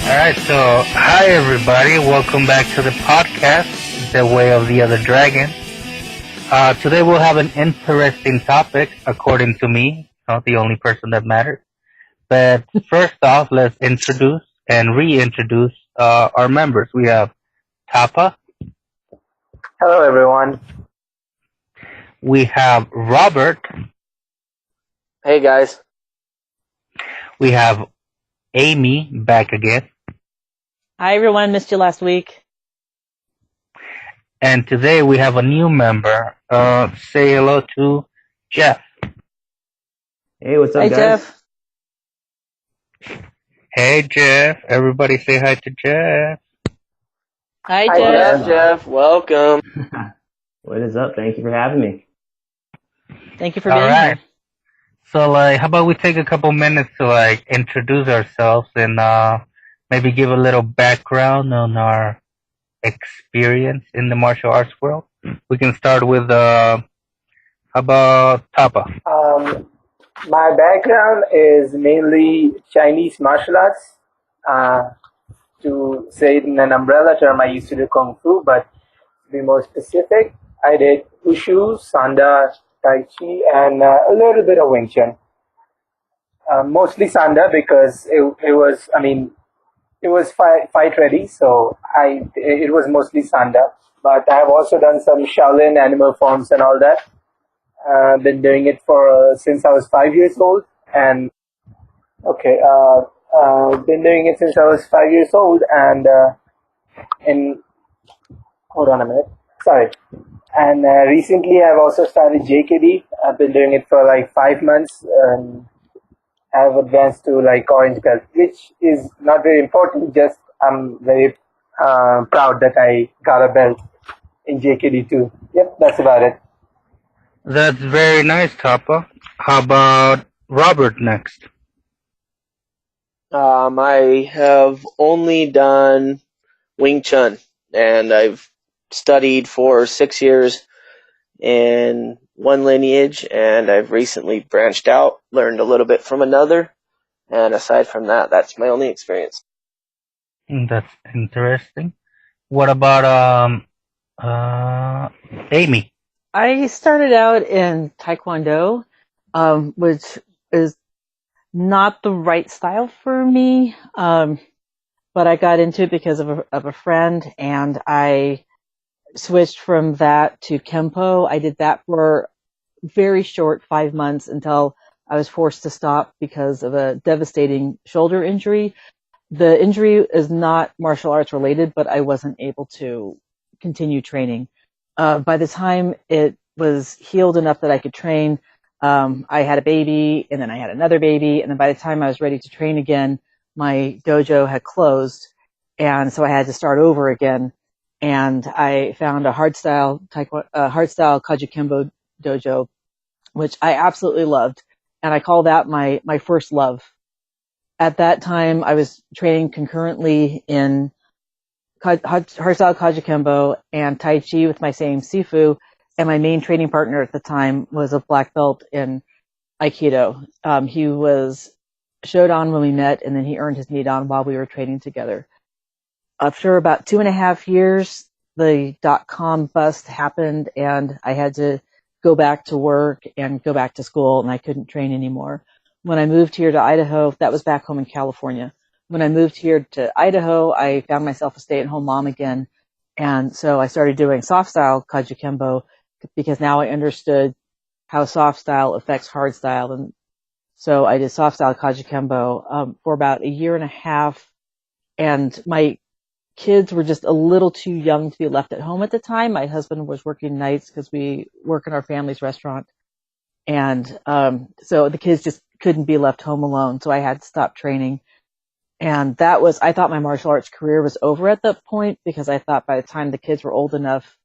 Alright, so hi everybody, welcome back to the podcast, The Way of the Other Dragon. Today we'll have an interesting topic, according to me, not the only person that matters. But first off, let's introduce and reintroduce our members. We have Tapa, Hello, everyone. we have Robert, Hey, guys. we have Amy back again, Hi everyone, missed you last week. and today we have a new member. Say hello to Jeff. Hey, what's up, Hi guys? Jeff. Hey Jeff, everybody say hi to Jeff. Hi Hi, Jeff. Jeff. Welcome. What is up? Thank you for having me. Thank you for being Alright. here. So, how about we take a couple minutes to, introduce ourselves and, maybe give a little background on our experience in the martial arts world? We can start with, how about Tapa? My background is mainly Chinese martial arts. To say it in an umbrella term, I used to do Kung Fu, but to be more specific, I did Wushu, Sanda, Tai Chi, and a little bit of Wing Chun. Mostly Sanda because it was fight ready, so it was mostly Sanda. But I have also done some Shaolin animal forms and all that. Been doing it since I was 5 years old, and been doing it since I was 5 years old, and hold on a minute, sorry. And recently I've also started JKD. I've been doing it for like 5 months. I've advanced to like orange belt, which is not very important. Just I'm very proud that I got a belt in JKD too. Yep, that's about it. That's very nice, Tapa. How about Robert next? I have only done Wing Chun, and I've studied for 6 years in one lineage, and I've recently branched out, learned a little bit from another, and aside from that, that's my only experience. That's interesting. What about, Amy? I started out in Taekwondo, which is not the right style for me, but I got into it because of a friend, and I switched from that to Kempo. I did that for very short 5 months until I was forced to stop because of a devastating shoulder injury. The injury is not martial arts related, but I wasn't able to continue training. By the time it was healed enough that I could train, I had a baby, and then I had another baby, and then by the time I was ready to train again, my dojo had closed, and so I had to start over again. And I found a hardstyle Kajikembo dojo, which I absolutely loved, and I call that my first love. At that time, I was training concurrently in hardstyle Kajikembo and Tai Chi with my same Sifu, and my main training partner at the time was a black belt in Aikido. He was Shodan when we met, and then he earned his Nidan while we were training together. After about 2.5 years, the .com bust happened, and I had to go back to work and go back to school, and I couldn't train anymore. When I moved here to Idaho, that was back home in California. When I moved here to Idaho, I found myself a stay-at-home mom again, and so I started doing soft-style Kajikembo because now I understood how soft-style affects hard-style, and so I did soft-style Kajikembo for about 1.5 years, and my kids were just a little too young to be left at home at the time. My husband was working nights because we work in our family's restaurant. And so the kids just couldn't be left home alone. So I had to stop training. And I thought my martial arts career was over at that point, because I thought by the time the kids were old enough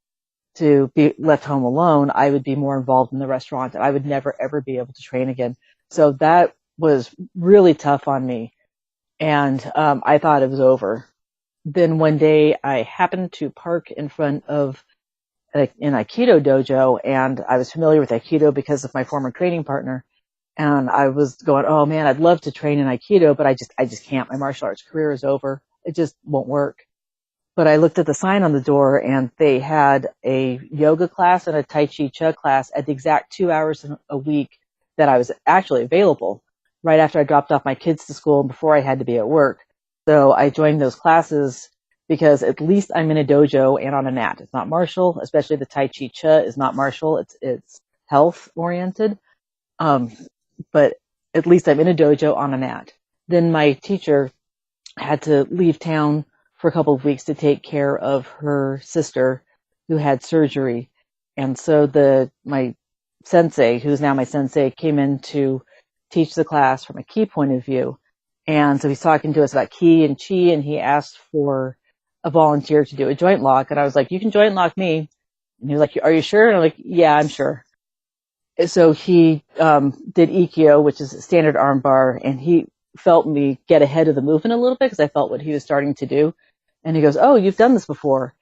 to be left home alone, I would be more involved in the restaurant and I would never ever be able to train again. So that was really tough on me. And I thought it was over. Then one day I happened to park in front of an Aikido dojo, and I was familiar with Aikido because of my former training partner. And I was going, oh man, I'd love to train in Aikido, but I just can't. My martial arts career is over. It just won't work. But I looked at the sign on the door, and they had a yoga class and a Tai Chi Cha class at the exact 2 hours a week that I was actually available right after I dropped off my kids to school and before I had to be at work. So I joined those classes because at least I'm in a dojo and on a mat. It's not martial, especially the Tai Chi Cha is not martial. It's health oriented. But at least I'm in a dojo on a mat. Then my teacher had to leave town for a couple of weeks to take care of her sister who had surgery. And so my sensei, who's now my sensei, came in to teach the class from a ki point of view. And so he's talking to us about ki and chi, and he asked for a volunteer to do a joint lock. And I was like, you can joint lock me. And he was like, are you sure? And I'm like, yeah, I'm sure. So he did Ikkyo, which is a standard arm bar, and he felt me get ahead of the movement a little bit because I felt what he was starting to do. And he goes, oh, you've done this before.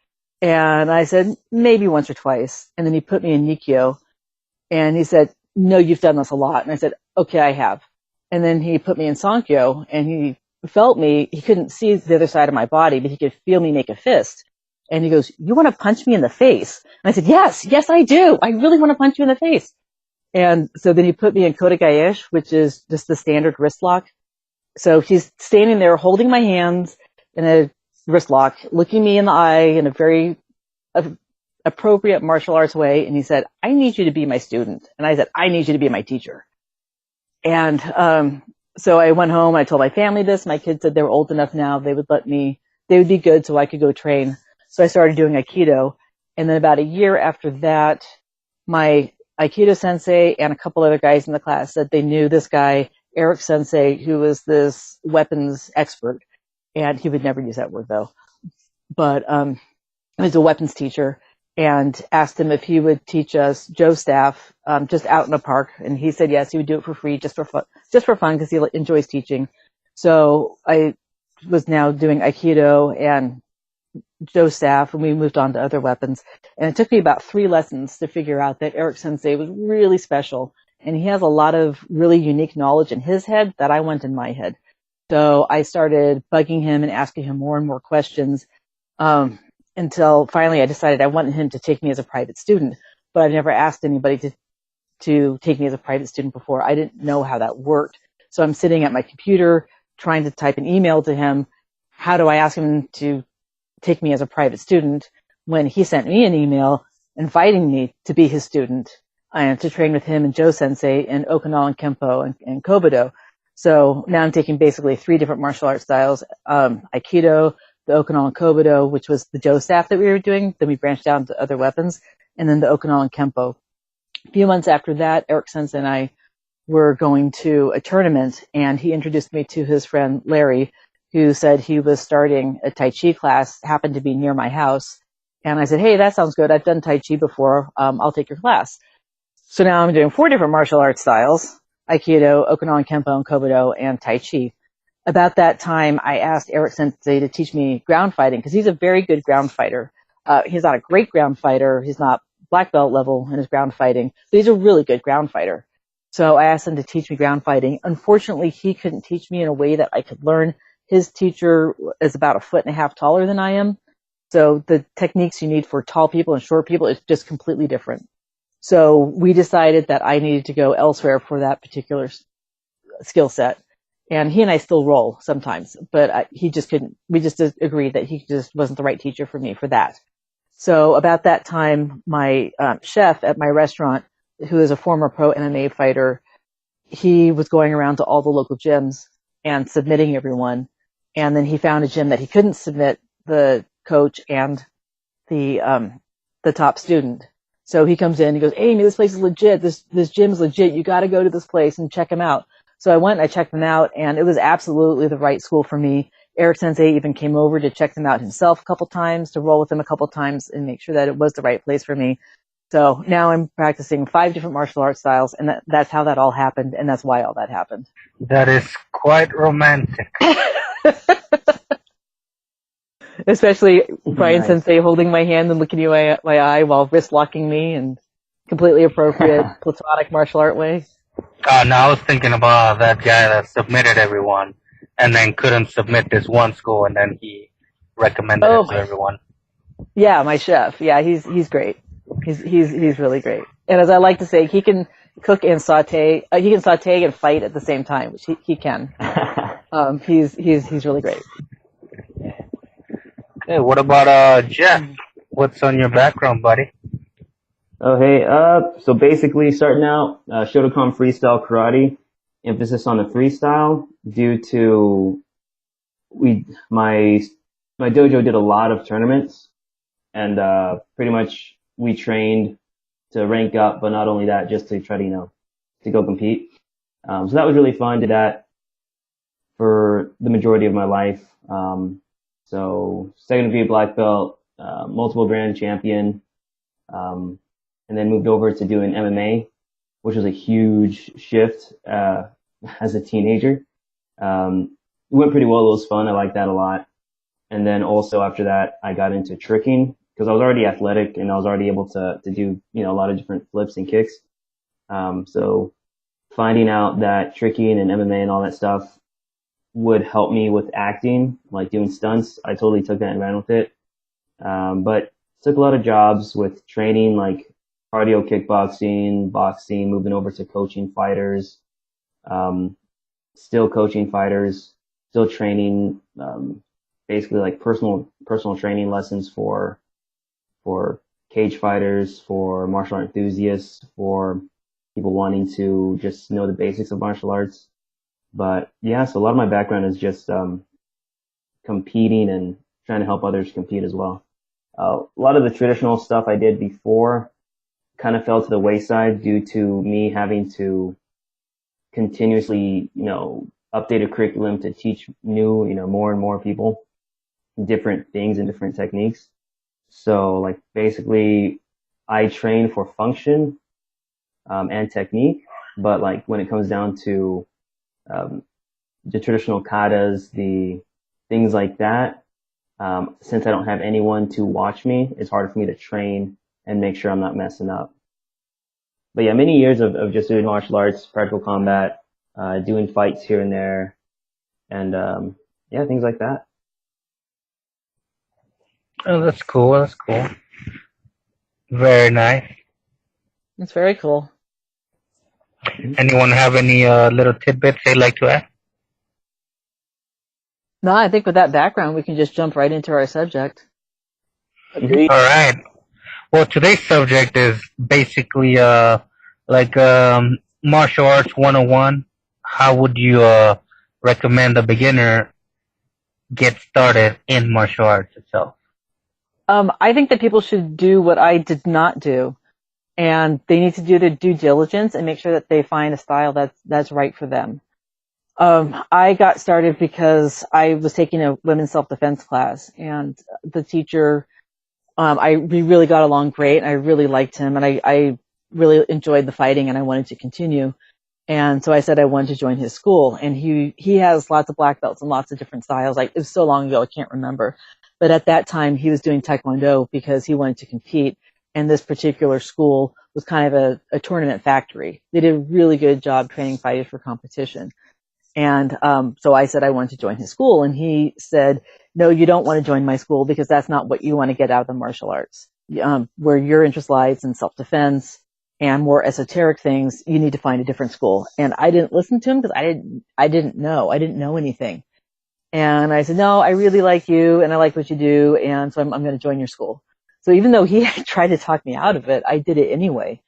And I said, maybe once or twice. And then he put me in Ikkyo, and he said, no, you've done this a lot. And I said, okay, I have. And then he put me in Sankyo, and he felt me. He couldn't see the other side of my body, but he could feel me make a fist. And he goes, you want to punch me in the face? And I said, yes, I do. I really want to punch you in the face. And so then he put me in Kodagaesh, which is just the standard wrist lock. So he's standing there holding my hands in a wrist lock, looking me in the eye in a very appropriate martial arts way. And he said, I need you to be my student. And I said, I need you to be my teacher. And so I went home. I told my family this. My kids said they were old enough now. They would be good so I could go train. So I started doing Aikido. And then about a year after that, my Aikido sensei and a couple other guys in the class said they knew this guy, Eric Sensei, who was this weapons expert. And he would never use that word though. But he was a weapons teacher, and asked him if he would teach us Joe staff just out in a park. And he said yes, he would do it for free, just for fun because he enjoys teaching. So I was now doing Aikido and Joe staff, and we moved on to other weapons. And it took me about 3 lessons to figure out that Eric Sensei was really special, and he has a lot of really unique knowledge in his head that I want in my head. So I started bugging him and asking him more and more questions until finally I decided I wanted him to take me as a private student. But I've never asked anybody to take me as a private student before. I didn't know how that worked. So I'm sitting at my computer trying to type an email to him. How do I ask him to take me as a private student when he sent me an email inviting me to be his student and to train with him and Joe Sensei in Okinawan Kempo and Kobudo. So now I'm taking basically 3 different martial arts styles, Aikido, the Okinawan Kobudo, which was the Joe staff that we were doing. Then we branched out into other weapons, and then the Okinawan Kempo. A few months after that, Eric Sensei and I were going to a tournament, and he introduced me to his friend Larry, who said he was starting a Tai Chi class, happened to be near my house. And I said, hey, that sounds good. I've done Tai Chi before. I'll take your class. So now I'm doing 4 different martial arts styles: Aikido, Okinawan Kempo, and Kobudo, and Tai Chi. About that time, I asked Eric Sensei to teach me ground fighting because he's a very good ground fighter. He's not a great ground fighter. He's not black belt level in his ground fighting, but he's a really good ground fighter. So I asked him to teach me ground fighting. Unfortunately, he couldn't teach me in a way that I could learn. His teacher is about 1.5 feet taller than I am. So the techniques you need for tall people and short people is just completely different. So we decided that I needed to go elsewhere for that particular skill set. And he and I still roll sometimes, but he just couldn't. We just agreed that he just wasn't the right teacher for me for that. So about that time, my chef at my restaurant, who is a former pro MMA fighter, he was going around to all the local gyms and submitting everyone. And then he found a gym that he couldn't submit the coach and the top student. So he comes in, he goes, Amy, this place is legit. This gym is legit. You got to go to this place and check him out. So I went and I checked them out, and it was absolutely the right school for me. Eric Sensei even came over to check them out himself a couple times, to roll with them a couple times and make sure that it was the right place for me. So now I'm practicing 5 different martial arts styles, and that's how that all happened, and that's why all that happened. That is quite romantic. Especially Brian Nice. Sensei holding my hand and looking you in my eye while wrist locking me, and completely appropriate platonic martial art way. Now I was thinking about that guy that submitted everyone and then couldn't submit this one school, and then he recommended it to everyone. Yeah, my chef. Yeah, he's great. He's really great. And as I like to say, he can cook and saute. He can saute and fight at the same time, which he can. He's really great. Hey, what about Jeff? What's on your background, buddy? Oh, hey, so basically starting out, Shotokan freestyle karate, emphasis on the freestyle due to my dojo did a lot of tournaments, and pretty much we trained to rank up, but not only that, just to try to, to go compete. So that was really fun. Did that for the majority of my life. So second degree black belt, multiple grand champion, and then moved over to doing MMA, which was a huge shift as a teenager. It went pretty well. It was fun. I liked that a lot. And then also after that, I got into tricking because I was already athletic and I was already able to do, a lot of different flips and kicks. So finding out that tricking and MMA and all that stuff would help me with acting, like doing stunts, I totally took that and ran with it. But took a lot of jobs with training, like cardio kickboxing, boxing, moving over to coaching fighters, still coaching fighters, still training, basically like personal training lessons for cage fighters, for martial art enthusiasts, for people wanting to just know the basics of martial arts. But yeah, so a lot of my background is just competing and trying to help others compete as well. A lot of the traditional stuff I did before kind of fell to the wayside due to me having to continuously, update a curriculum to teach new, more and more people different things and different techniques. So like basically I train for function and technique, but like when it comes down to the traditional katas, the things like that, since I don't have anyone to watch me, it's hard for me to train and make sure I'm not messing up. But yeah, many years of just doing martial arts, practical combat, doing fights here and there, and yeah, things like that. Oh, that's cool. That's cool. Very nice. It's very cool. Anyone have any little tidbits they'd like to add? No, I think with that background, we can just jump right into our subject. Agreed. All right. Well, today's subject is basically martial arts 101. How would you recommend a beginner get started in martial arts itself? I think that people should do what I did not do, and they need to do their due diligence and make sure that they find a style that's right for them. I got started because I was taking a women's self-defense class, and the teacher, we really got along great, and I really liked him, and I really enjoyed the fighting, and I wanted to continue. And so I said I wanted to join his school, and he has lots of black belts and lots of different styles. Like, it was so long ago, I can't remember. But at that time, he was doing Taekwondo because he wanted to compete, and this particular school was kind of a tournament factory. They did a really good job training fighters for competition. And so I said I wanted to join his school, and he said, no, you don't want to join my school because that's not what you want to get out of the martial arts. Where your interest lies in self-defense and more esoteric things, you need to find a different school. And I didn't listen to him because I didn't know anything. And I said, no, I really like you and I like what you do, and so I'm going to join your school. So even though he had tried to talk me out of it, I did it anyway.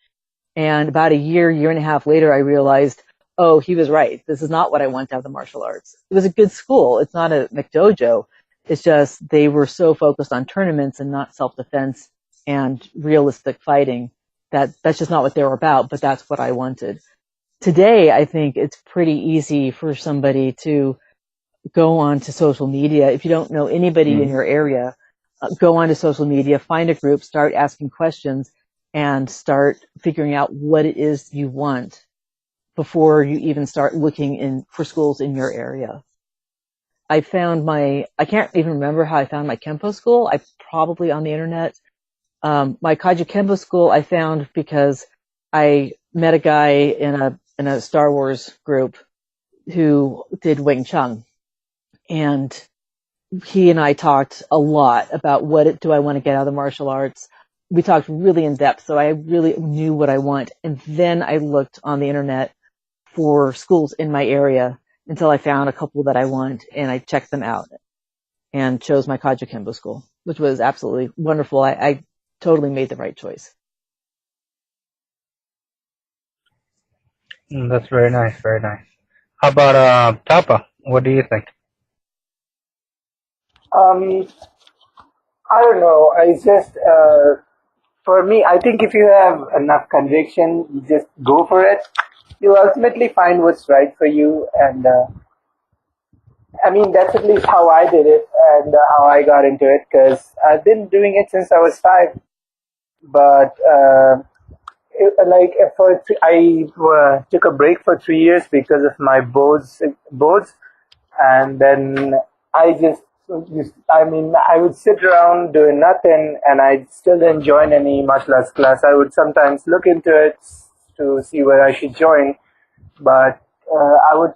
And about a year and a half later, I realized, oh, he was right. This is not what I want out of the martial arts. It was a good school. It's not a McDojo. It's just they were so focused on tournaments and not self-defense and realistic fighting that's just not what they were about, but that's what I wanted. today, I think it's pretty easy for somebody to go on to social media. If you don't know anybody in your area, go on to social media, find a group, start asking questions, and start figuring out what it is you want before you even start looking for schools in your area. I can't even remember how I found my Kempo school. I probably on the internet. My Kaiju Kempo school I found because I met a guy in a Star Wars group who did Wing Chun, and he and I talked a lot about do I want to get out of the martial arts. We talked really in depth, so I really knew what I want. And then I looked on the internet for schools in my area until I found a couple that I want, and I checked them out and chose my Kaiju Kempo school, which was absolutely wonderful. I totally made the right choice. That's very nice, very nice. How about Tapa? What do you think? I don't know. I just, for me, I think if you have enough conviction, you just go for it. You'll ultimately find what's right for you. And I mean, that's at least how I did it and how I got into it, because I've been doing it since I was 5. But I took a break for 3 years because of my boards, and then I would sit around doing nothing, and I still didn't join any martial arts class. I would sometimes look into it to see where I should join, but I was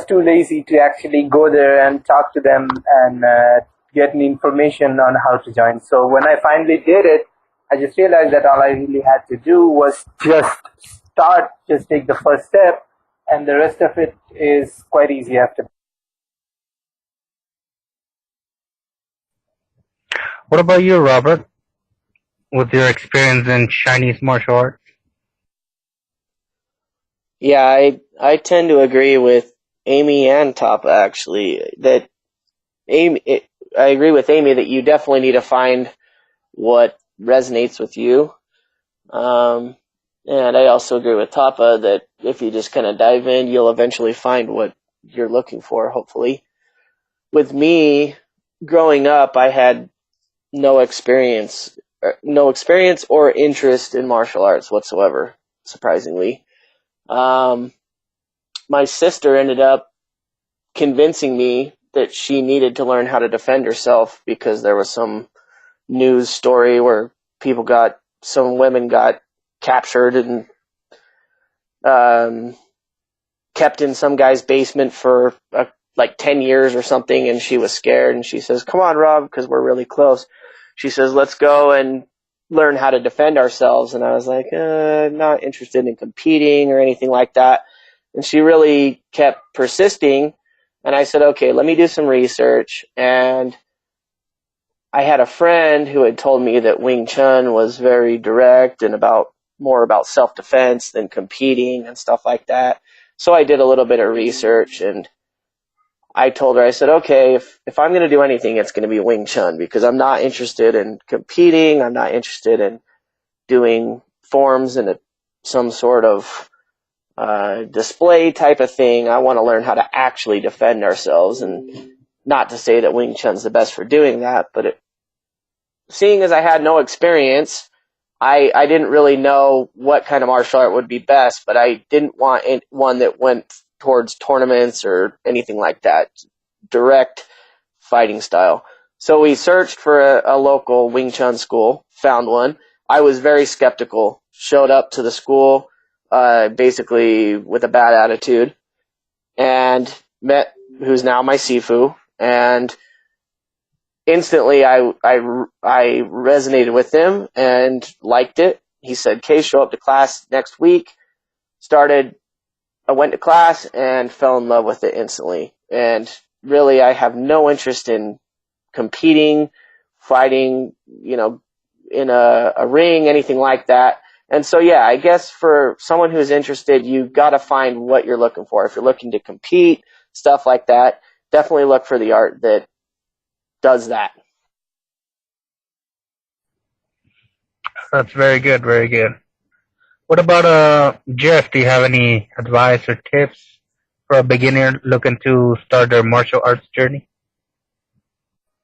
too lazy to actually go there and talk to them and get any information on how to join. So when I finally did it, I just realized that all I really had to do was just take the first step, and the rest of it is quite easy after. What about you, Robert? With your experience in Chinese martial arts? Yeah, I tend to agree with Amy and Tapa, actually. I agree with Amy that you definitely need to find what resonates with you. And I also agree with Tapa that if you just kind of dive in, you'll eventually find what you're looking for, hopefully. With me, growing up, I had no experience or interest in martial arts whatsoever, surprisingly. My sister ended up convincing me that she needed to learn how to defend herself because there was some news story where some women got captured and kept in some guy's basement for like 10 years or something, and she was scared, and she says, "Come on, Rob," because we're really close. She says, "Let's go and learn how to defend ourselves." And I was like, not interested in competing or anything like that. And she really kept persisting, and I said, okay, let me do some research. And I had a friend who had told me that Wing Chun was very direct and more about self-defense than competing and stuff like that. So I did a little bit of research, and I told her, I said, okay, if I'm going to do anything, it's going to be Wing Chun, because I'm not interested in competing. I'm not interested in doing forms in some sort of display type of thing. I want to learn how to actually defend ourselves, and not to say that Wing Chun's the best for doing that, but seeing as I had no experience, I didn't really know what kind of martial art would be best, but I didn't want one that went towards tournaments or anything like that. Direct fighting style. So we searched for a local Wing Chun school, found one. I was very skeptical, showed up to the school basically with a bad attitude, and met who's now my Sifu, and instantly I resonated with him and liked it. He said, "Okay, show up to class next week." I went to class and fell in love with it instantly. And really, I have no interest in competing, fighting, in a ring, anything like that. And so, yeah, I guess for someone who's interested, you've got to find what you're looking for. If you're looking to compete, stuff like that, definitely look for the art that does that. That's very good, very good. What about Jeff? Do you have any advice or tips for a beginner looking to start their martial arts journey?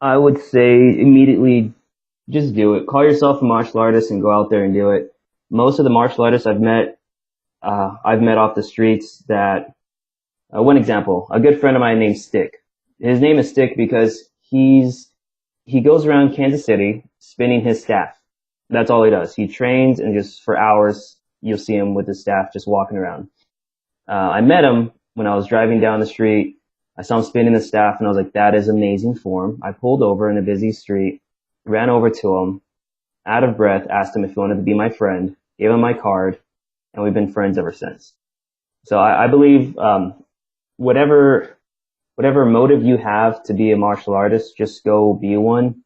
I would say immediately just do it. Call yourself a martial artist and go out there and do it. Most of the martial artists I've met off the streets that, one example, a good friend of mine named Stick. His name is Stick because he goes around Kansas City spinning his staff. That's all he does. He trains and just for hours, you'll see him with his staff just walking around. I met him when I was driving down the street. I saw him spinning the staff and I was like, that is amazing form. I pulled over in a busy street, ran over to him, out of breath, asked him if he wanted to be my friend, gave him my card, and we've been friends ever since. So I believe, whatever motive you have to be a martial artist, just go be one.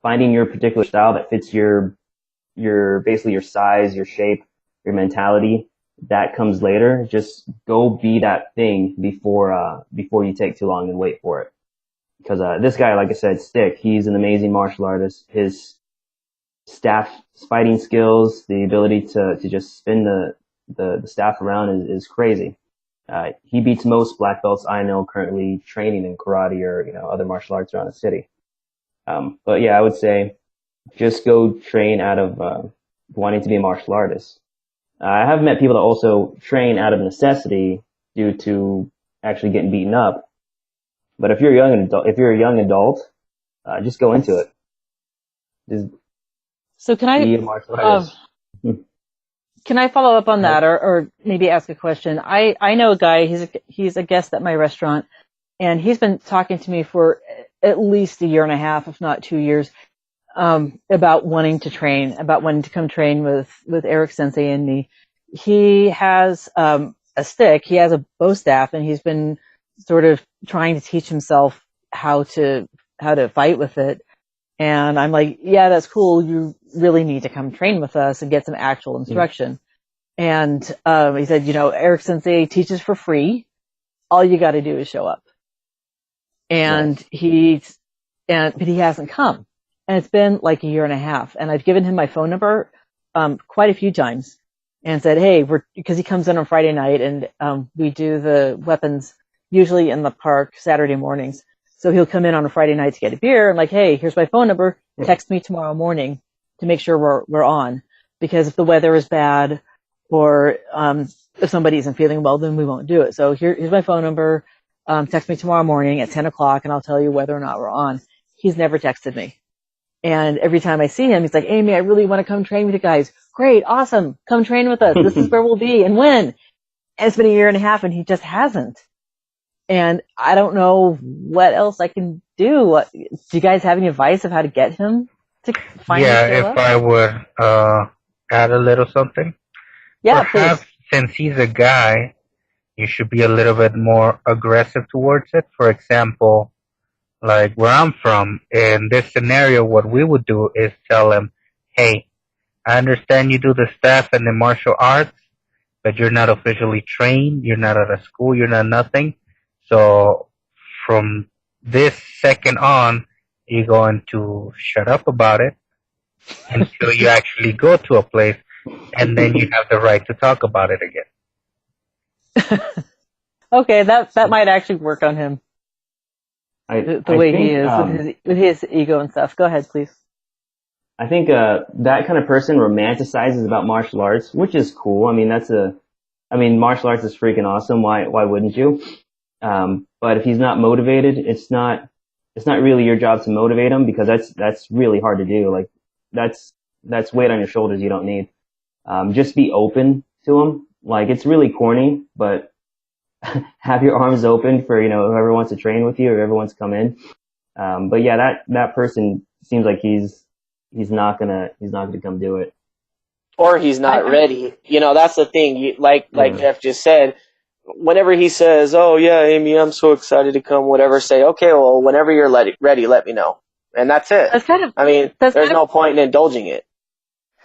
Finding your particular style that fits your basically your size, your shape, your mentality, that comes later. Just go be that thing before you take too long and wait for it. Because, this guy, like I said, Stick, he's an amazing martial artist. His staff fighting skills, the ability to just spin the staff around is crazy. He beats most black belts I know currently training in karate or, other martial arts around the city. But yeah, I would say just go train out of, wanting to be a martial artist. I have met people that also train out of necessity due to actually getting beaten up. But if you're a young adult, just go into it. Just So can be I a martial artist. can I follow up on that, or maybe ask a question? I know a guy. He's a guest at my restaurant, and he's been talking to me for at least a year and a half, if not 2 years, about wanting to train, about wanting to come train with Eric Sensei and me. He has a stick. He has a bow staff, and he's been sort of trying to teach himself how to fight with it. And I'm like, yeah, that's cool. You really need to come train with us and get some actual instruction. And he said, Eric Sensei teaches for free. All you got to do is show up. And but he hasn't come. And it's been like a year and a half. And I've given him my phone number quite a few times and said, hey, because he comes in on Friday night and we do the weapons usually in the park Saturday mornings. So he'll come in on a Friday night to get a beer and like, hey, here's my phone number. Text me tomorrow morning to make sure we're on. Because if the weather is bad or if somebody isn't feeling well, then we won't do it. So here's my phone number. Text me tomorrow morning at 10 o'clock and I'll tell you whether or not we're on. He's never texted me. And every time I see him, he's like, Amy, I really want to come train with you guys. Great. Awesome. Come train with us. This is where we'll be and when. And it's been a year and a half and he just hasn't. And I don't know what else I can do. Do you guys have any advice of how to get him to finally show up? I would add a little something. Yeah, perhaps, please. since he's a guy, you should be a little bit more aggressive towards it. For example, like where I'm from, in this scenario, what we would do is tell him, hey, I understand you do the staff and the martial arts, but you're not officially trained. You're not at a school. You're not nothing. So from this second on, you're going to shut up about it until you actually go to a place, and then you have the right to talk about it again. Okay, that might actually work on him. The way he is with his ego and stuff. Go ahead, please. I think that kind of person romanticizes about martial arts, which is cool. I mean, martial arts is freaking awesome. Why wouldn't you? But if he's not motivated, it's not really your job to motivate him because that's really hard to do. Like that's weight on your shoulders you don't need. Just be open to him. Like it's really corny, but have your arms open for, whoever wants to train with you or whoever wants to come in. But yeah, that person seems like he's not gonna come do it. Or he's not ready. That's the thing. Like Jeff just said, whenever he says, oh yeah, Amy, I'm so excited to come, whatever, say, okay, well, whenever you're ready, let me know. And that's it. There's no point in indulging it.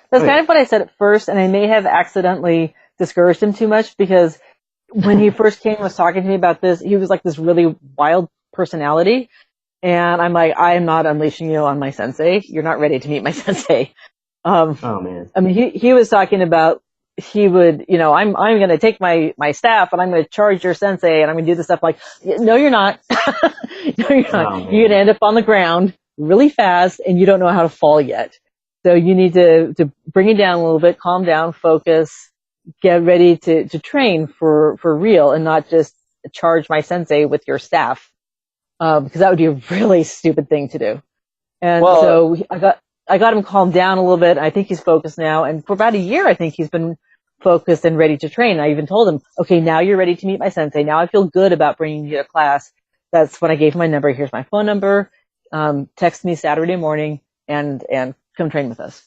That's kind of what I said at first, and I may have accidentally discouraged him too much because when he first came and was talking to me about this, he was like this really wild personality. And I'm like, I am not unleashing you on my sensei. You're not ready to meet my sensei. Oh man. I mean, he was talking about he would, I'm going to take my staff and I'm going to charge your sensei and I'm going to do this stuff. Like, no, you're not. No, you're not. Oh, You're going to end up on the ground really fast and you don't know how to fall yet. So you need to bring it down a little bit, calm down, focus, get ready to train for real and not just charge my sensei with your staff. Because that would be a really stupid thing to do. And so I got him calmed down a little bit. I think he's focused now. And for about a year, I think he's been focused and ready to train. I even told him, okay, now you're ready to meet my sensei. Now I feel good about bringing you to class. That's when I gave him my number. Here's my phone number. Text me Saturday morning and come train with us.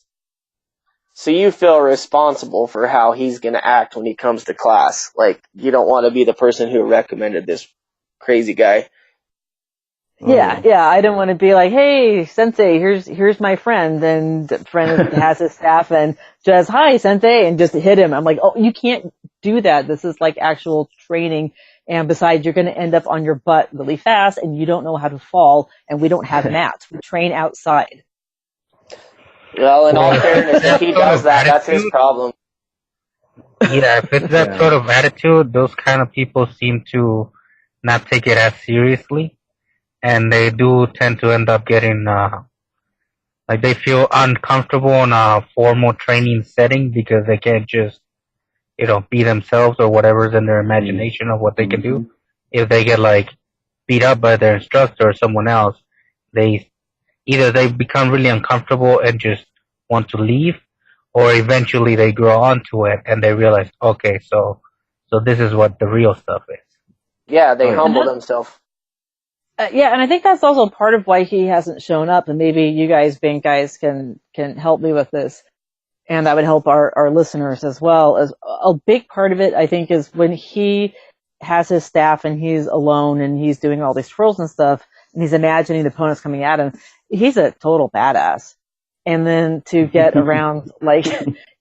So you feel responsible for how he's going to act when he comes to class. Like, you don't want to be the person who recommended this crazy guy. Yeah. I don't want to be like, hey, sensei, here's my friend, and the friend has his staff and just, hi, sensei, and just hit him. I'm like, oh, you can't do that. This is like actual training. And besides, you're going to end up on your butt really fast and you don't know how to fall, and we don't have mats. We train outside. Well, in all fairness, if he does that, that's his problem. Yeah, if it's that sort of attitude, those kind of people seem to not take it as seriously. And they do tend to end up getting, like they feel uncomfortable in a formal training setting because they can't just, be themselves or whatever's in their imagination of what they can do. If they get like beat up by their instructor or someone else, they become really uncomfortable and just want to leave, or eventually they grow onto it and they realize, okay, so this is what the real stuff is. Yeah, they humble themselves. Yeah, and I think that's also part of why he hasn't shown up, and maybe you guys, being guys, can help me with this, and that would help our listeners as well. As a big part of it, I think, is when he has his staff and he's alone and he's doing all these twirls and stuff, and he's imagining the opponents coming at him. He's a total badass, and then to get around like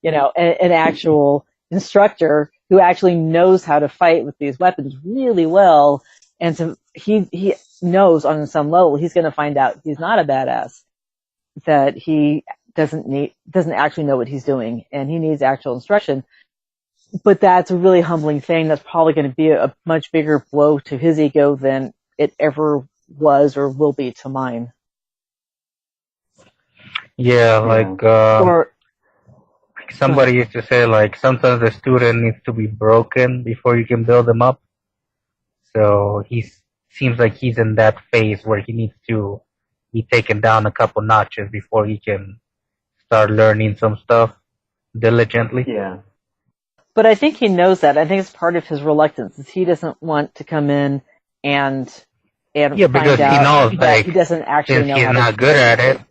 an actual instructor who actually knows how to fight with these weapons really well, and so he knows on some level he's going to find out he's not a badass, that he doesn't actually know what he's doing, and he needs actual instruction. But that's a really humbling thing. That's probably going to be a much bigger blow to his ego than it ever was or will be to mine. Yeah, like somebody used to say, like, sometimes the student needs to be broken before you can build them up. So seems like he's in that phase where he needs to be taken down a couple notches before he can start learning some stuff diligently. Yeah. But I think he knows that. I think it's part of his reluctance. Is he doesn't want to come in and because find he out knows, that like, he doesn't actually know since how he's to not good at it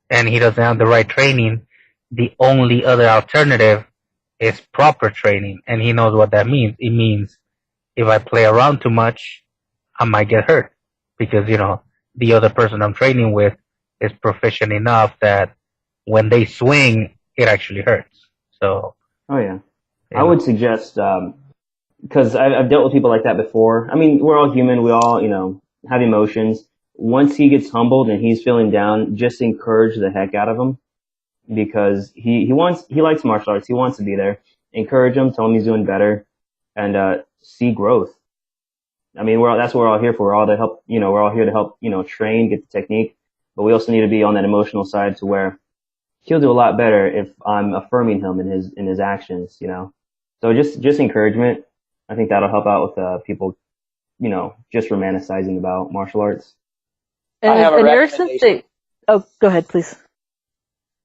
and he doesn't have the right training, the only other alternative is proper training, and he knows what that means. It means if I play around too much, I might get hurt because, the other person I'm training with is proficient enough that when they swing, it actually hurts. So. Oh, yeah. I would suggest, because I've dealt with people like that before. I mean, we're all human. We all, have emotions. Once he gets humbled and he's feeling down, just encourage the heck out of him, because he likes martial arts. He wants to be there. Encourage him, tell him he's doing better, and see growth. I mean, that's what we're all here for. We're all to help, we're all here to help, train, get the technique, but we also need to be on that emotional side to where he'll do a lot better if I'm affirming him in his actions, So just encouragement. I think that'll help out with people, just romanticizing about martial arts. I have a recommendation. Oh, go ahead, please.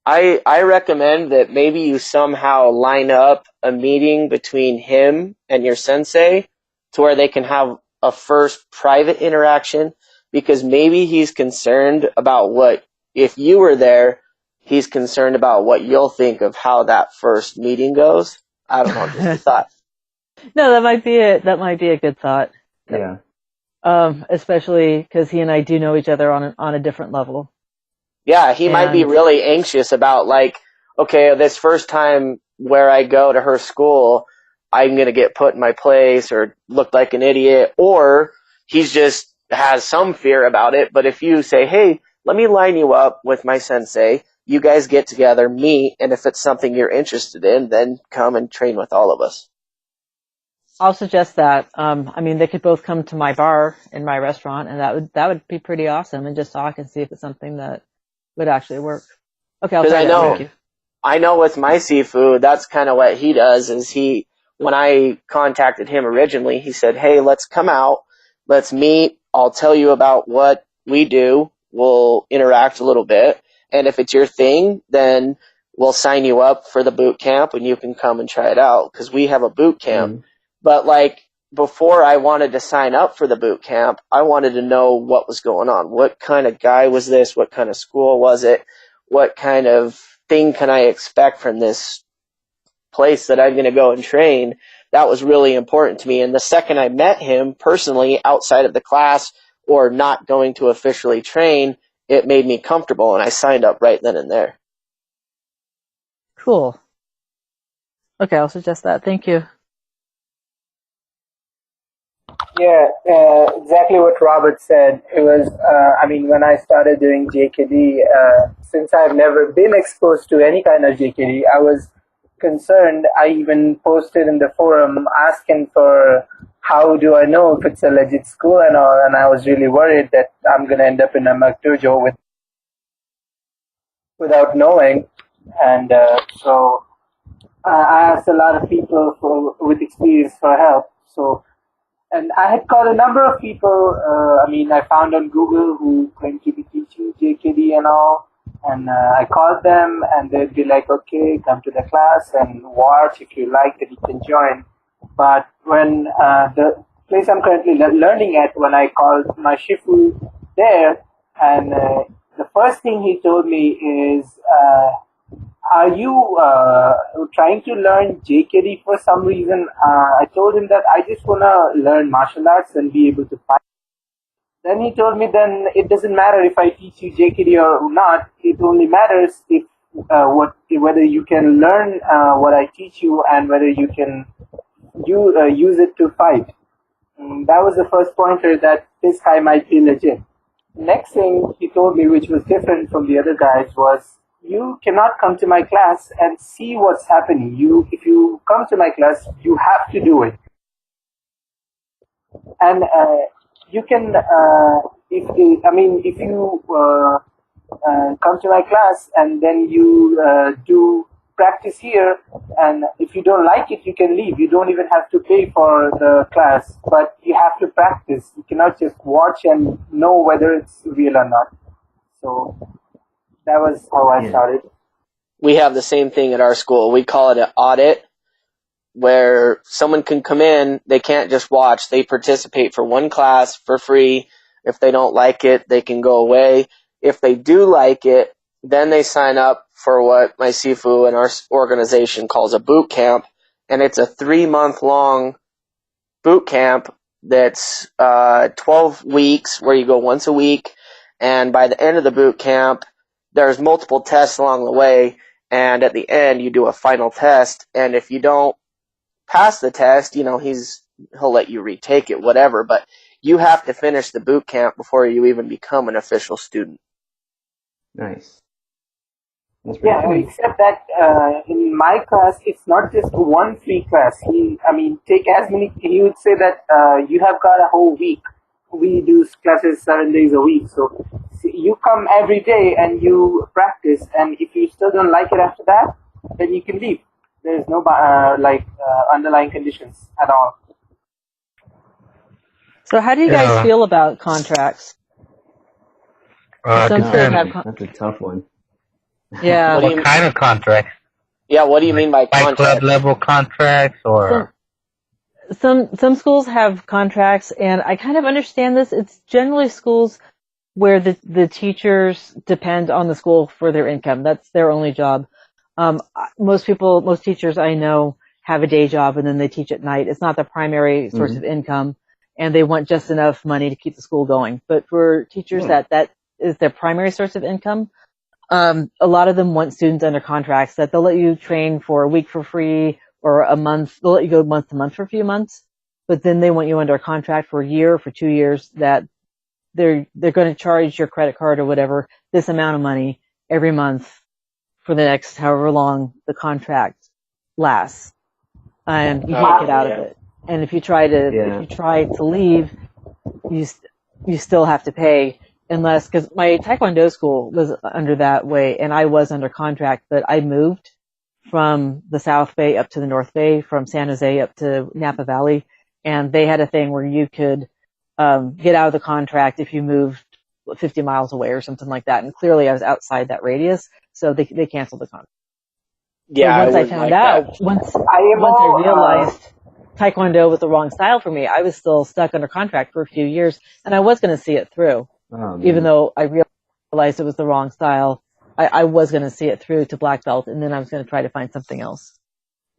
I recommend that maybe you somehow line up a meeting between him and your sensei to where they can have a first private interaction, because maybe he's concerned about if you were there, he's concerned about what you'll think of how that first meeting goes. I don't know, just a thought. No, that might be a good thought. Yeah. Especially because he and I do know each other on a different level. Yeah, he might be really anxious about, like, okay, this first time where I go to her school, I'm going to get put in my place or look like an idiot, or he's just has some fear about it. But if you say, hey, let me line you up with my sensei, you guys get together, meet, and if it's something you're interested in, then come and train with all of us. I'll suggest that. I mean, they could both come to my bar in my restaurant, and that would be pretty awesome, and just talk and see if it's something that would actually work. Okay, I'll try that. Thank you. I know with my seafood, that's kind of what he does. When I contacted him originally, he said, "Hey, let's come out, let's meet. I'll tell you about what we do. We'll interact a little bit, and if it's your thing, then we'll sign you up for the boot camp, and you can come and try it out because we have a boot camp." But like before I wanted to sign up for the boot camp, I wanted to know what was going on. What kind of guy was this? What kind of school was it? What kind of thing can I expect from this place that I'm going to go and train? That was really important to me. And the second I met him personally outside of the class or not going to officially train, it made me comfortable, and I signed up right then and there. Cool. Okay, I'll suggest that. Thank you. Yeah, exactly what Robert said. It was, when I started doing JKD, since I've never been exposed to any kind of JKD, I was concerned. I even posted in the forum asking for how do I know if it's a legit school and all, and I was really worried that I'm going to end up in a McDojo without knowing. And so I asked a lot of people with experience for help. And I had called a number of people, I found on Google who claimed to be teaching JKD and all, and I called them and they'd be like, okay, come to the class and watch. If you like it, you can join. But when the place I'm currently learning at, when I called my Shifu there, and the first thing he told me is, are you trying to learn JKD for some reason? I told him that I just want to learn martial arts and be able to fight. Then he told me, then it doesn't matter if I teach you JKD or not. It only matters if whether you can learn what I teach you and whether you can use it to fight. That was the first pointer that this guy might be legit. Next thing he told me, which was different from the other guys, was, you cannot come to my class and see what's happening. If you come to my class, you have to do it. And you can, if you come to my class and then you do practice here, and if you don't like it, you can leave. You don't even have to pay for the class, but you have to practice. You cannot just watch and know whether it's real or not. So that was how I started. We have the same thing at our school. We call it an audit, where someone can come in, they can't just watch, they participate for one class for free. If they don't like it, they can go away. If they do like it, then they sign up for what my Sifu and our organization calls a boot camp, and it's a 3-month long boot camp that's 12 weeks where you go once a week, and by the end of the boot camp, there's multiple tests along the way, and at the end you do a final test, and if you don't pass the test, he'll let you retake it, whatever, but you have to finish the boot camp before you even become an official student. Nice. Yeah, cool. Except that in my class, it's not just one free class. Take as many, he would say that you have got a whole week. We do classes 7 days a week, so you come every day and you practice, and if you still don't like it after that, then you can leave. There's no underlying conditions at all. So how do you guys feel about contracts? That's a tough one. Yeah. What kind of contracts? Yeah, what do you mean by contracts? Club level contracts or? Some schools have contracts, and I kind of understand this. It's generally schools where the teachers depend on the school for their income. That's their only job. Most teachers I know have a day job and then they teach at night. It's not their primary source of income, and they want just enough money to keep the school going. But for teachers that is their primary source of income, a lot of them want students under contracts that they'll let you train for a week for free or a month. They'll let you go month to month for a few months, but then they want you under a contract for a year or for 2 years that they're going to charge your credit card or whatever this amount of money every month for the next however long the contract lasts, and you can't get out of it. And if you try to leave, you still have to pay, unless, because my Taekwondo school was under that way, and I was under contract, but I moved from the South Bay up to the North Bay, from San Jose up to Napa Valley, and they had a thing where you could get out of the contract if you moved 50 miles away or something like that. And clearly I was outside that radius, so they canceled the contract. Yeah, so once I found out, once I realized Taekwondo was the wrong style for me, I was still stuck under contract for a few years, and I was going to see it through. Even though I realized it was the wrong style, I was going to see it through to black belt, and then I was going to try to find something else.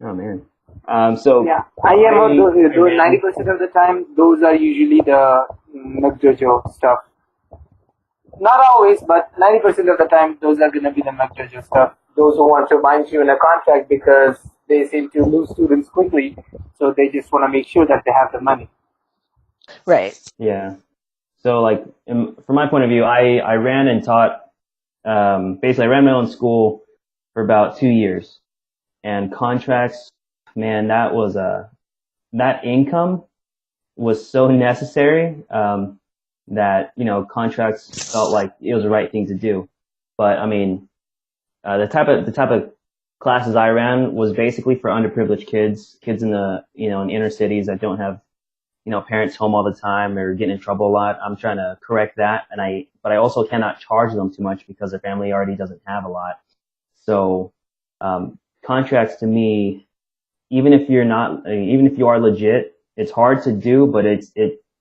Oh man. Yeah, I am those 90% of the time. Those are usually the McJojo stuff. Not always, but 90% of the time, those are going to be the McJojo stuff. Those who want to bind you in a contract because they seem to lose students quickly, so they just want to make sure that they have the money. Right. Yeah. So, like, from my point of view, I ran and taught. Basically, I ran my own school for about 2 years, and contracts. Man, that income was so necessary that, you know, contracts felt like it was the right thing to do. But I mean, the type of classes I ran was basically for underprivileged kids in the, you know, in inner cities that don't have, you know, parents home all the time or getting in trouble a lot. I'm trying to correct that, but I also cannot charge them too much because their family already doesn't have a lot. So contracts to me, even if you are legit, it's hard to do, but it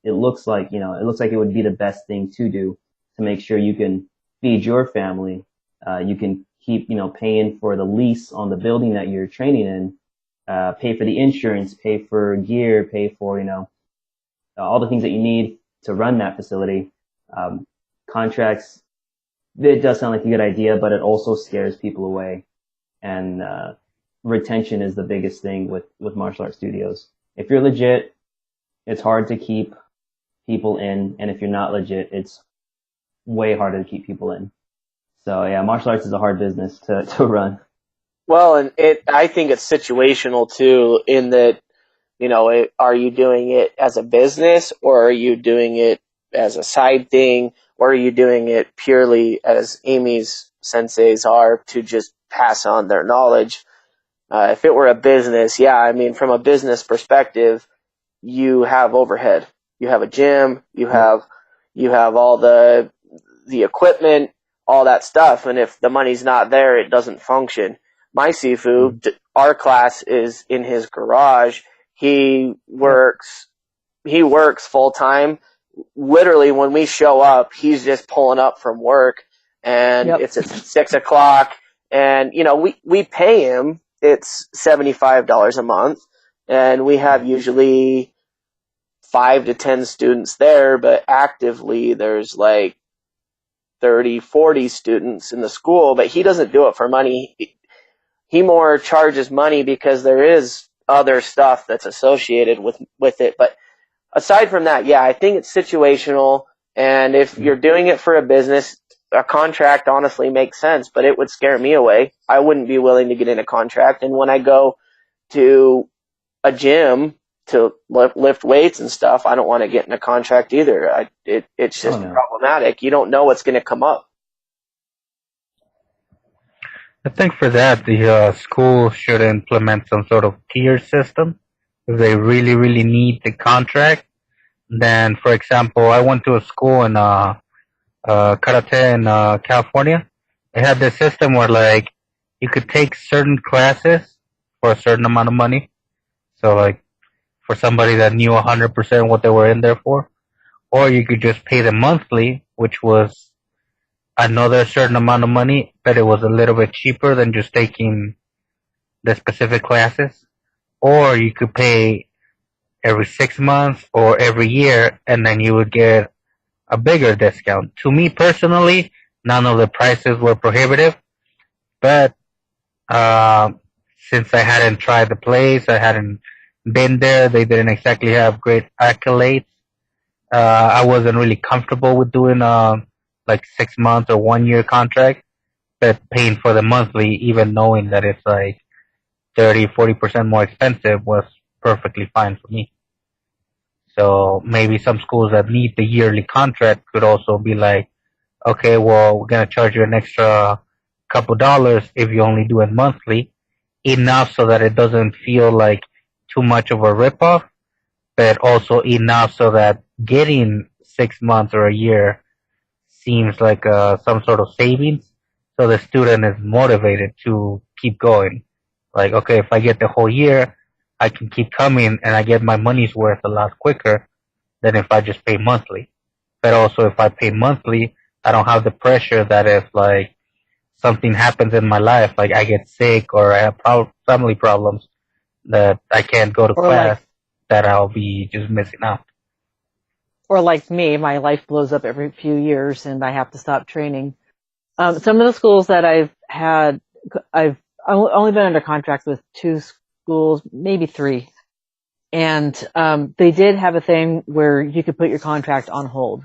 looks like, you know, it looks like it would be the best thing to do to make sure you can feed your family. You can keep, you know, paying for the lease on the building that you're training in, pay for the insurance, pay for gear, pay for, you know, all the things that you need to run that facility. Contracts, it does sound like a good idea, but it also scares people away. And retention is the biggest thing with martial arts studios. If you're legit, it's hard to keep people in, and if you're not legit, it's way harder to keep people in. So yeah, martial arts is a hard business to run. Well, and I think it's situational too, in that, you know, are you doing it as a business, or are you doing it as a side thing, or are you doing it purely as Amy's senseis are, to just pass on their knowledge? If it were a business, yeah, I mean, from a business perspective, you have overhead. You have a gym, you have all the equipment, all that stuff, and if the money's not there, it doesn't function. My Sifu, our class is in his garage. He works full time. Literally, when we show up, he's just pulling up from work, and it's at 6 o'clock, and, you know, we pay him. It's $75 a month, and we have usually 5 to 10 students there, but actively there's like 30, 40 students in the school, but he doesn't do it for money. He more charges money because there is other stuff that's associated with it. But aside from that, yeah, I think it's situational, and if you're doing it for a business, a contract honestly makes sense, but it would scare me away. I wouldn't be willing to get in a contract. And when I go to a gym to lift weights and stuff, I don't want to get in a contract either. It's just problematic. You don't know what's going to come up. I think for that, the school should implement some sort of tier system. If they really, really need the contract, then, for example, I went to a school in karate in California. They had this system where, like, you could take certain classes for a certain amount of money. So, like, for somebody that knew 100% what they were in there for. Or you could just pay them monthly, which was another certain amount of money, but it was a little bit cheaper than just taking the specific classes. Or you could pay every 6 months or every year, and then you would get a bigger discount. To me personally, none of the prices were prohibitive, but since I hadn't tried the place, I hadn't been there, they didn't exactly have great accolades. I wasn't really comfortable with doing like 6 months or 1 year contract, but paying for the monthly, even knowing that it's like 30-40% more expensive, was perfectly fine for me. So maybe some schools that need the yearly contract could also be like, okay, well, we're gonna charge you an extra couple dollars if you only do it monthly, enough so that it doesn't feel like too much of a ripoff, but also enough so that getting 6 months or a year seems like some sort of savings, so the student is motivated to keep going. Like, okay, if I get the whole year, I can keep coming and I get my money's worth a lot quicker than if I just pay monthly. But also, if I pay monthly, I don't have the pressure that if like something happens in my life, like I get sick or I have family problems, that I can't go to Or like class, that I'll be just missing out. or like me, my life blows up every few years and I have to stop training. Some of the schools that I've only been under contract with 2 schools, maybe 3. And they did have a thing where you could put your contract on hold.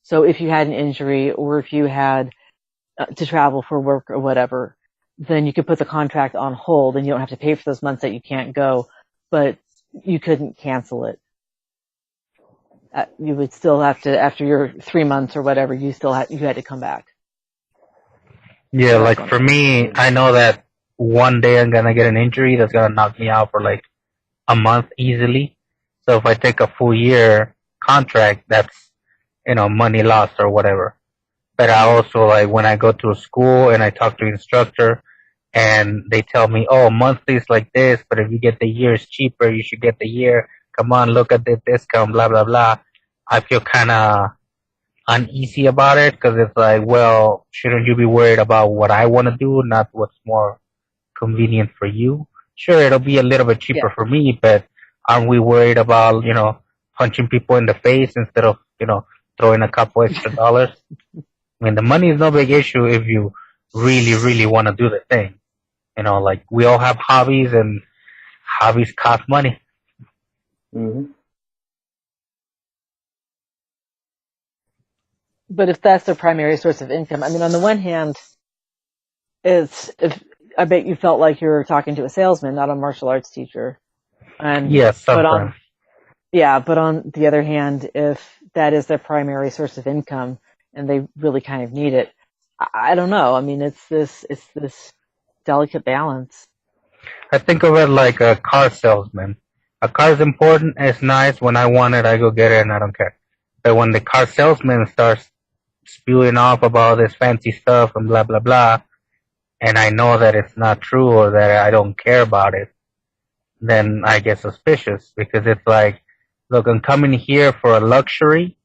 So if you had an injury or if you had to travel for work or whatever, then you could put the contract on hold and you don't have to pay for those months that you can't go, but you couldn't cancel it. You would still have to, after your 3 months or whatever, you had to come back. Yeah, So that's like for me, I know that one day I'm gonna get an injury that's gonna knock me out for like a month easily. So if I take a full year contract, that's, money lost or whatever. But I also, like, when I go to a school and I talk to the instructor and they tell me, oh, monthly is like this, but if you get the year, it's cheaper, you should get the year. Come on, look at the discount, blah, blah, blah. I feel kind of uneasy about it because it's like, well, shouldn't you be worried about what I want to do, not what's more convenient for you? Sure, it'll be a little bit cheaper Yeah. for me, but aren't we worried about, punching people in the face instead of, throwing a couple extra dollars? I mean, the money is no big issue if you really, really want to do the thing. Like we all have hobbies and hobbies cost money. Hmm. But if that's their primary source of income, I mean, on the one hand, I bet you felt like you were talking to a salesman, not a martial arts teacher. And Yes, but sometimes. but on the other hand, if that is their primary source of income and they really kind of need it, I don't know. I mean, it's this delicate balance. I think of it like a car salesman. A car is important, it's nice. When I want it, I go get it and I don't care. But when the car salesman starts spewing off about this fancy stuff and blah, blah, blah, and I know that it's not true or that I don't care about it, then I get suspicious because it's like, look, I'm coming here for a luxury,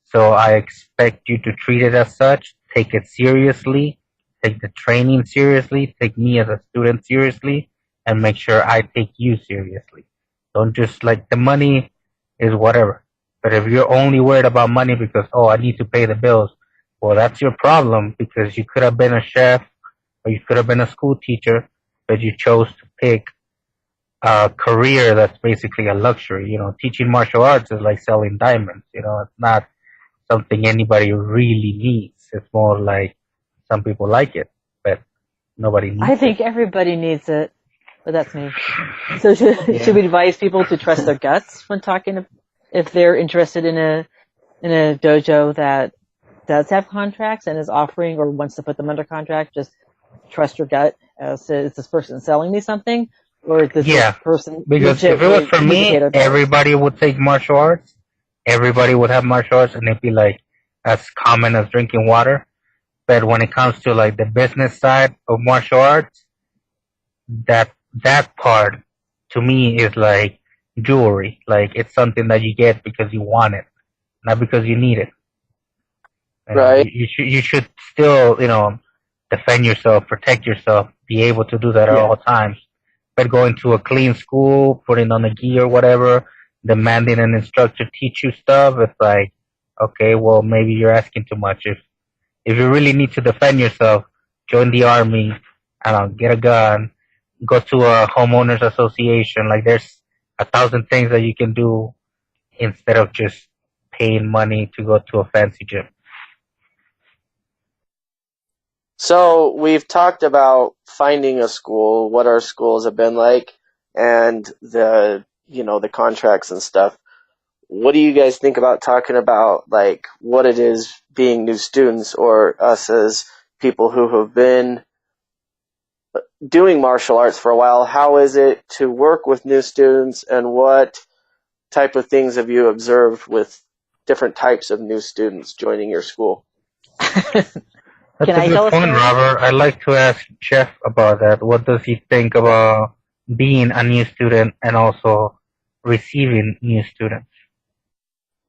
so I expect you to treat it as such, take it seriously, take the training seriously, take me as a student seriously, and make sure I take you seriously. Don't just like the money is whatever. But if you're only worried about money because, oh, I need to pay the bills, well, that's your problem because you could have been a chef or you could have been a school teacher, but you chose to pick a career that's basically a luxury. Teaching martial arts is like selling diamonds. It's not something anybody really needs. It's more like some people like it, but nobody needs I think it. everybody needs it, but that's me. So should we advise people to trust their guts when talking if they're interested in a dojo that does have contracts and is offering or wants to put them under contract? Just trust your gut as to, is this person selling me something, or is this person Because legit if it was for meat me, potato dollars? everybody would take martial arts. Everybody would have martial arts, and it'd be like as common as drinking water. But when it comes to like the business side of martial arts, that part to me is like jewelry. Like it's something that you get because you want it, not because you need it. Right. You should still defend yourself, protect yourself, be able to do that at all times. But going to a clean school, putting on a gi or whatever, demanding an instructor teach you stuff, it's like, okay, well maybe you're asking too much. If you really need to defend yourself, join the army, I don't know, get a gun, go to a homeowners association. Like there's 1,000 things that you can do instead of just paying money to go to a fancy gym. So we've talked about finding a school, what our schools have been like, and the contracts and stuff. What do you guys think about talking about like what it is being new students or us as people who have been doing martial arts for a while? How is it to work with new students, and what type of things have you observed with different types of new students joining your school? That's Can a I good tell a point, story? Robert. I'd like to ask Jeff about that. What does he think about being a new student and also receiving new students?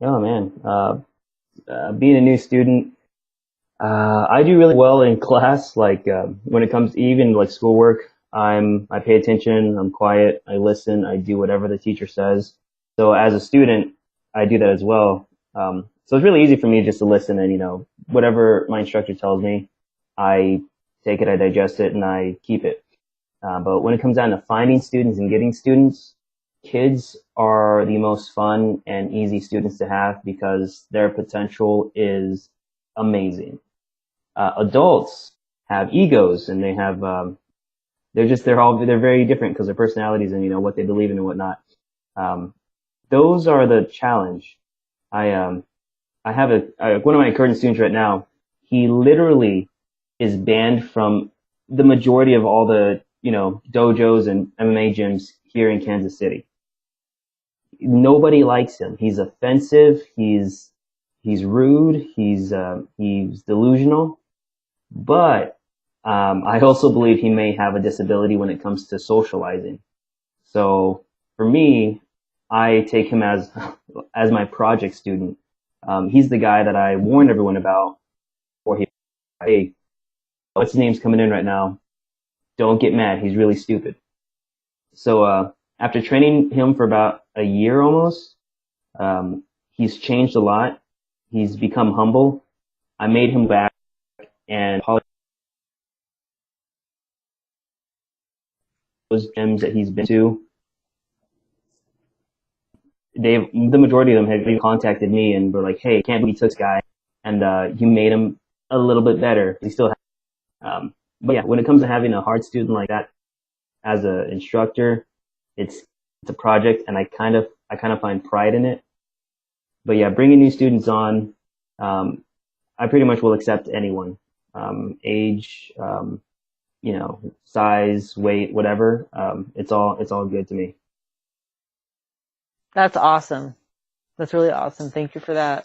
Oh man, being a new student, I do really well in class. Like when it comes to even like schoolwork, I pay attention. I'm quiet. I listen. I do whatever the teacher says. So as a student, I do that as well. So it's really easy for me just to listen and whatever my instructor tells me, I take it, I digest it, and I keep it. But when it comes down to finding students and getting students, kids are the most fun and easy students to have because their potential is amazing. Adults have egos and they have, they're very different because their personalities and, what they believe in and whatnot. Those are the challenge. I have one of my current students right now. He literally is banned from the majority of all the, dojos and MMA gyms here in Kansas City. Nobody likes him. He's offensive. He's rude. He's delusional. But I also believe he may have a disability when it comes to socializing. So for me, I take him as my project student. He's the guy that I warned everyone about. Or hey, what's his name's coming in right now? Don't get mad. He's really stupid. So after training him for about a year almost, he's changed a lot. He's become humble. I made him back and those gyms that he's been to. The majority of them have even contacted me and were like, "Hey, can't believe you took this guy, and you made him a little bit better." We still have, but yeah, when it comes to having a hard student like that as an instructor, it's a project, and I kind of find pride in it. But yeah, bringing new students on, I pretty much will accept anyone, age, size, weight, whatever. It's all good to me. That's awesome. That's really awesome. Thank you for that.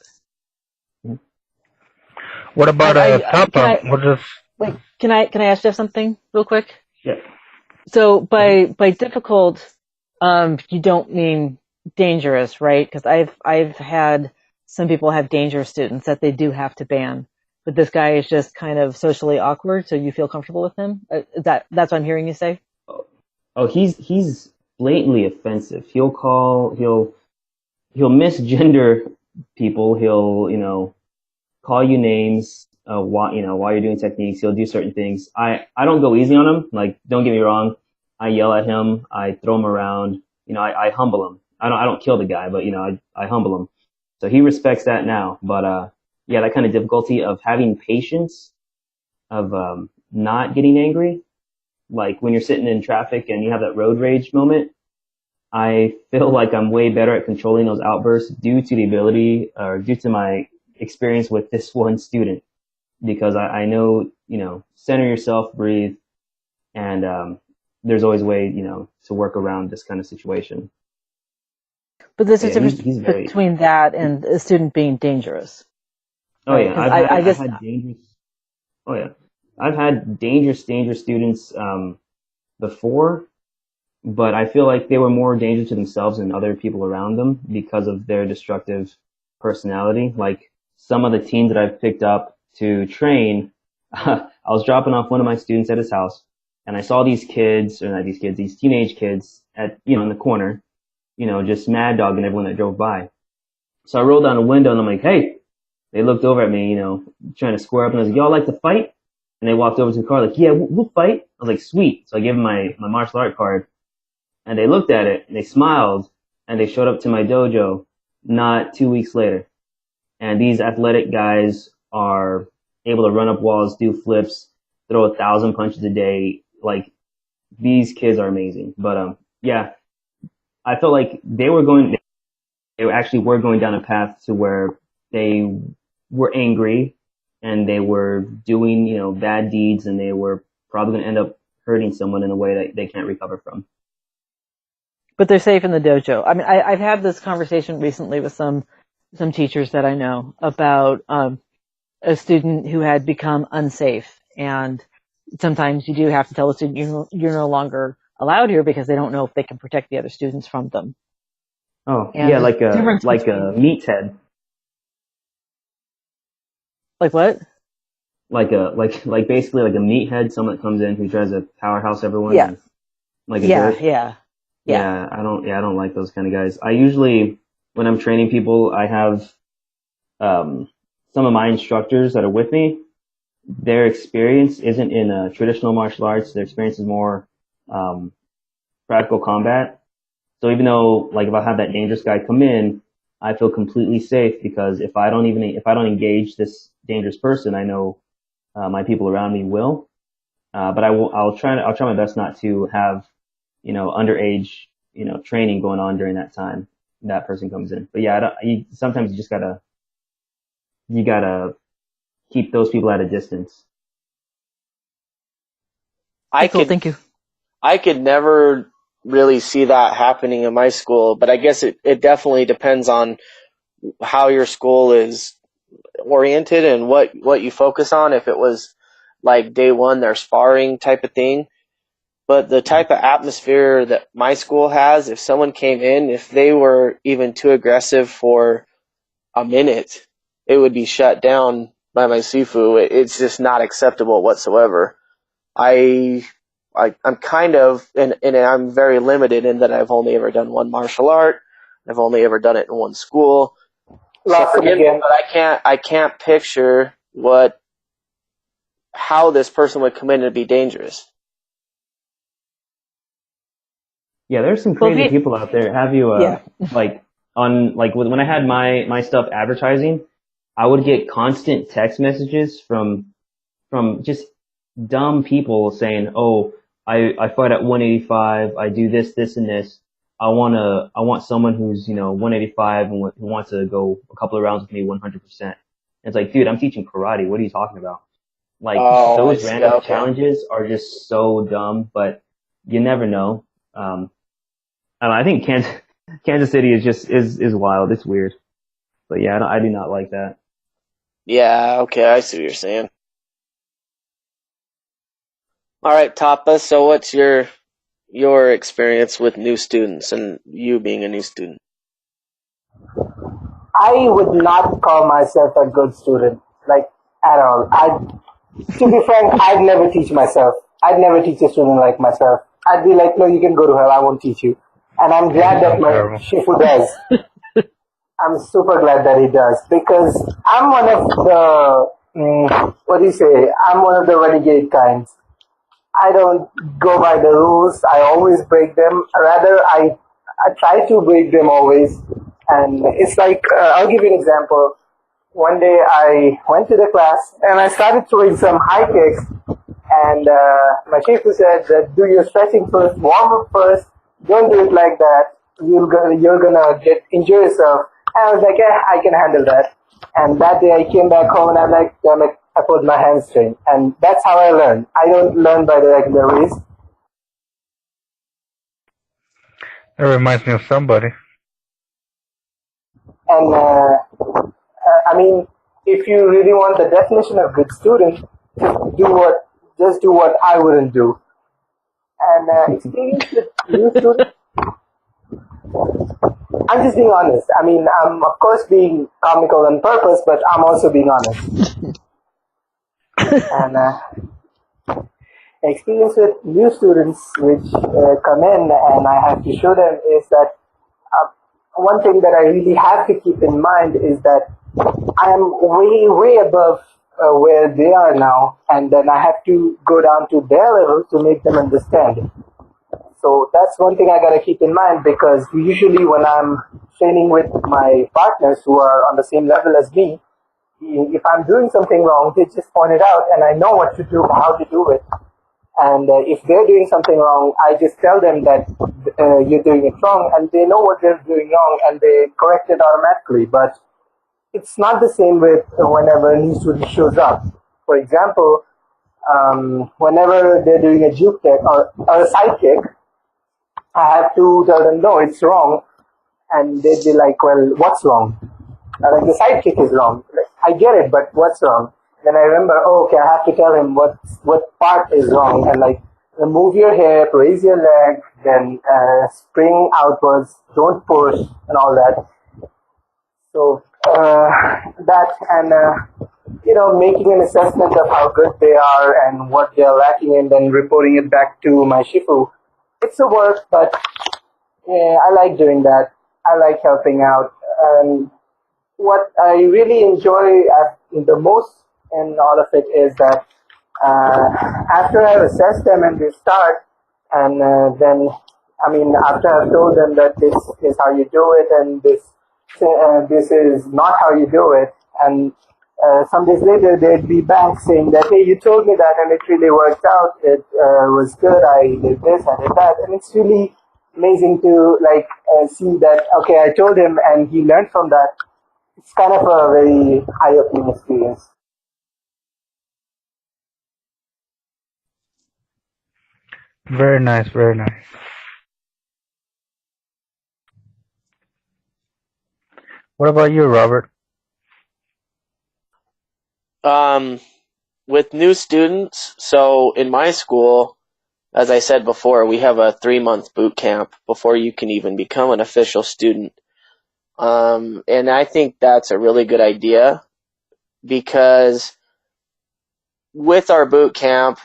What about Papa? Wait, can I ask Jeff something real quick? Yeah. So by difficult, you don't mean dangerous, right? Because I've had some people have dangerous students that they do have to ban, but this guy is just kind of socially awkward, so you feel comfortable with him. That's what I'm hearing you say. Oh, he's blatantly offensive. He'll misgender people. He'll call you names. While you're doing techniques, he'll do certain things. I don't go easy on him. Like, don't get me wrong. I yell at him. I throw him around. I humble him. I don't kill the guy, but I humble him. So he respects that now. But yeah, that kind of difficulty of having patience, of not getting angry. Like when you're sitting in traffic and you have that road rage moment, I feel like I'm way better at controlling those outbursts due to my experience with this one student, because I know, center yourself, breathe, and there's always a way, to work around this kind of situation. But there's a difference between that and a student being dangerous. Oh right? Yeah, I've had dangerous students before, but I feel like they were more dangerous to themselves and other people around them because of their destructive personality. Like some of the teens that I've picked up to train, I was dropping off one of my students at his house, and I saw these teenage kids in the corner, just mad dogging everyone that drove by. So I rolled down the window and I'm like, "Hey." They looked over at me, trying to square up, and I was like, "Y'all like to fight?" And they walked over to the car like, "Yeah, we'll fight." I was like, "Sweet." So I gave them my martial art card, and they looked at it and they smiled, and they showed up to my dojo not 2 weeks later. And these athletic guys are able to run up walls, do flips, throw 1,000 punches a day. Like, these kids are amazing. But, yeah, I felt like they actually were going down a path to where they were angry and they were doing, bad deeds, and they were probably going to end up hurting someone in a way that they can't recover from. But they're safe in the dojo. I mean, I've had this conversation recently with some teachers that I know about a student who had become unsafe, and sometimes you do have to tell the student you're no longer allowed here because they don't know if they can protect the other students from them. Oh, And yeah, like a meathead. Like what? Like basically like a meathead, someone that comes in who tries to powerhouse everyone. Yeah. And, like a jerk. Yeah. I don't like those kind of guys. I usually, when I'm training people, I have, some of my instructors that are with me, their experience isn't in traditional martial arts. Their experience is more, practical combat. So even though, like, if I have that dangerous guy come in, I feel completely safe because if I don't engage this dangerous person, I know, my people around me will. But I'll try my best not to have, underage, training going on during that time that person comes in. But yeah, sometimes you just gotta keep those people at a distance. Thank you. I could never really see that happening in my school, but I guess it definitely depends on how your school is oriented and what you focus on. If it was like day one, they're sparring type of thing. But the type of atmosphere that my school has, if someone came in, if they were even too aggressive for a minute, it would be shut down by my sifu. It's just not acceptable whatsoever. I'm kind of, and I'm very limited in that I've only ever done one martial art. I've only ever done it in one school. So forgive me, but I can't picture how this person would come in and be dangerous. Yeah, there's some crazy people out there. Have you, when I had my stuff advertising, I would get constant text messages from just dumb people saying, "Oh, I fight at 185. I do this, and this. I want someone who's 185 and who wants to go a couple of rounds with me 100%." It's like, dude, I'm teaching karate. What are you talking about? Like, those random challenges are just so dumb, but you never know. I think Kansas City is wild. It's weird. But yeah, I do not like that. Yeah, okay, I see what you're saying. All right, Tapa, so what's your experience with new students and you being a new student? I would not call myself a good student, like, at all. To be frank, I'd never teach myself. I'd never teach a student like myself. I'd be like, no, you can go to hell, I won't teach you. And I'm glad that my Shifu does. I'm super glad that he does, because I'm one of the, I'm one of the renegade kinds. I don't go by the rules. I always break them. Rather, I try to break them always. And it's like, I'll give you an example. One day I went to the class and I started throwing some high kicks. And my Shifu said that do your stretching first, warm up first. Don't do it like that. You're gonna injure yourself. And I was like, yeah, I can handle that. And that day I came back home and I'm like, damn it, I pulled my hamstring. And that's how I learn. I don't learn by the regular ways. That reminds me of somebody. And I mean, if you really want the definition of good student, just do what I wouldn't do. And experience with new students, I'm just being honest. I mean, I'm of course being comical on purpose, but I'm also being honest. And experience with new students which come in and I have to show them is that one thing that I really have to keep in mind is that I am way, way above where they are now, and then I have to go down to their level to make them understand. So that's one thing I gotta keep in mind, because usually when I'm training with my partners who are on the same level as me, if I'm doing something wrong, they just point it out, and I know what to do, how to do it. And if they're doing something wrong, I just tell them that you're doing it wrong, and they know what they're doing wrong, and they correct it automatically. But it's not the same with whenever a new student shows up. For example, whenever they're doing a juke kick or a side kick, I have to tell them, no, it's wrong. And they'd be like, well, what's wrong? Like, the side kick is wrong. Like, I get it, but what's wrong? Then I remember, oh, okay, I have to tell him what part is wrong. And like, move your hip, raise your leg, then spring outwards, don't push, and all that. So that and making an assessment of how good they are and what they're lacking, and then reporting it back to my shifu. It's a work, but yeah, I like doing that. I like helping out. And what I really enjoy the most in all of it is that after I've assessed them and they start, and then, I mean, after I've told them that this is how you do it and this is not how you do it, and some days later they'd be back saying that, hey, you told me that and it really worked out. It was good. I did this, I did that, and it's really amazing to see that. Okay, I told him and he learned from that. It's kind of a very eye-opening experience. Very nice, very nice. What about you, Robert? With new students, so in my school, as I said before, we have a 3-month boot camp before you can even become an official student. And I think that's a really good idea, because with our boot camp,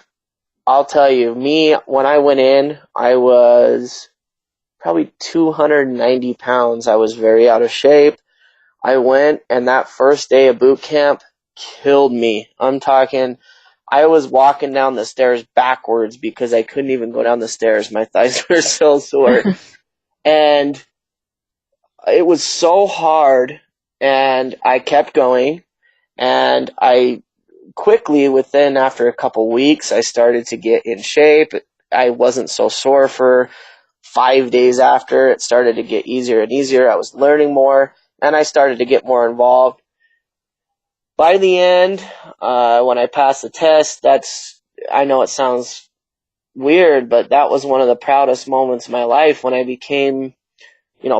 I'll tell you, when I went in, I was probably 290 pounds. I was very out of shape. I went, and that first day of boot camp killed me. I'm talking, I was walking down the stairs backwards because I couldn't even go down the stairs. My thighs were so sore. And it was so hard, and I kept going, and I quickly, after a couple weeks, I started to get in shape. I wasn't so sore for 5 days after. It started to get easier and easier. I was learning more, and I started to get more involved. By the end, when I passed the test, I know it sounds weird, but that was one of the proudest moments of my life when I became,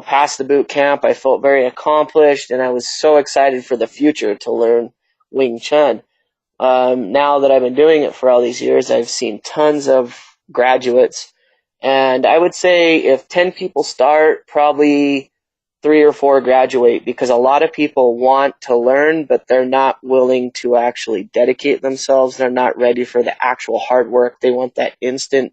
past the boot camp. I felt very accomplished, and I was so excited for the future to learn Wing Chun. Now that I've been doing it for all these years, I've seen tons of graduates, and I would say if 10 people start, probably 3 or 4 graduate, because a lot of people want to learn, but they're not willing to actually dedicate themselves. They're not ready for the actual hard work. They want that instant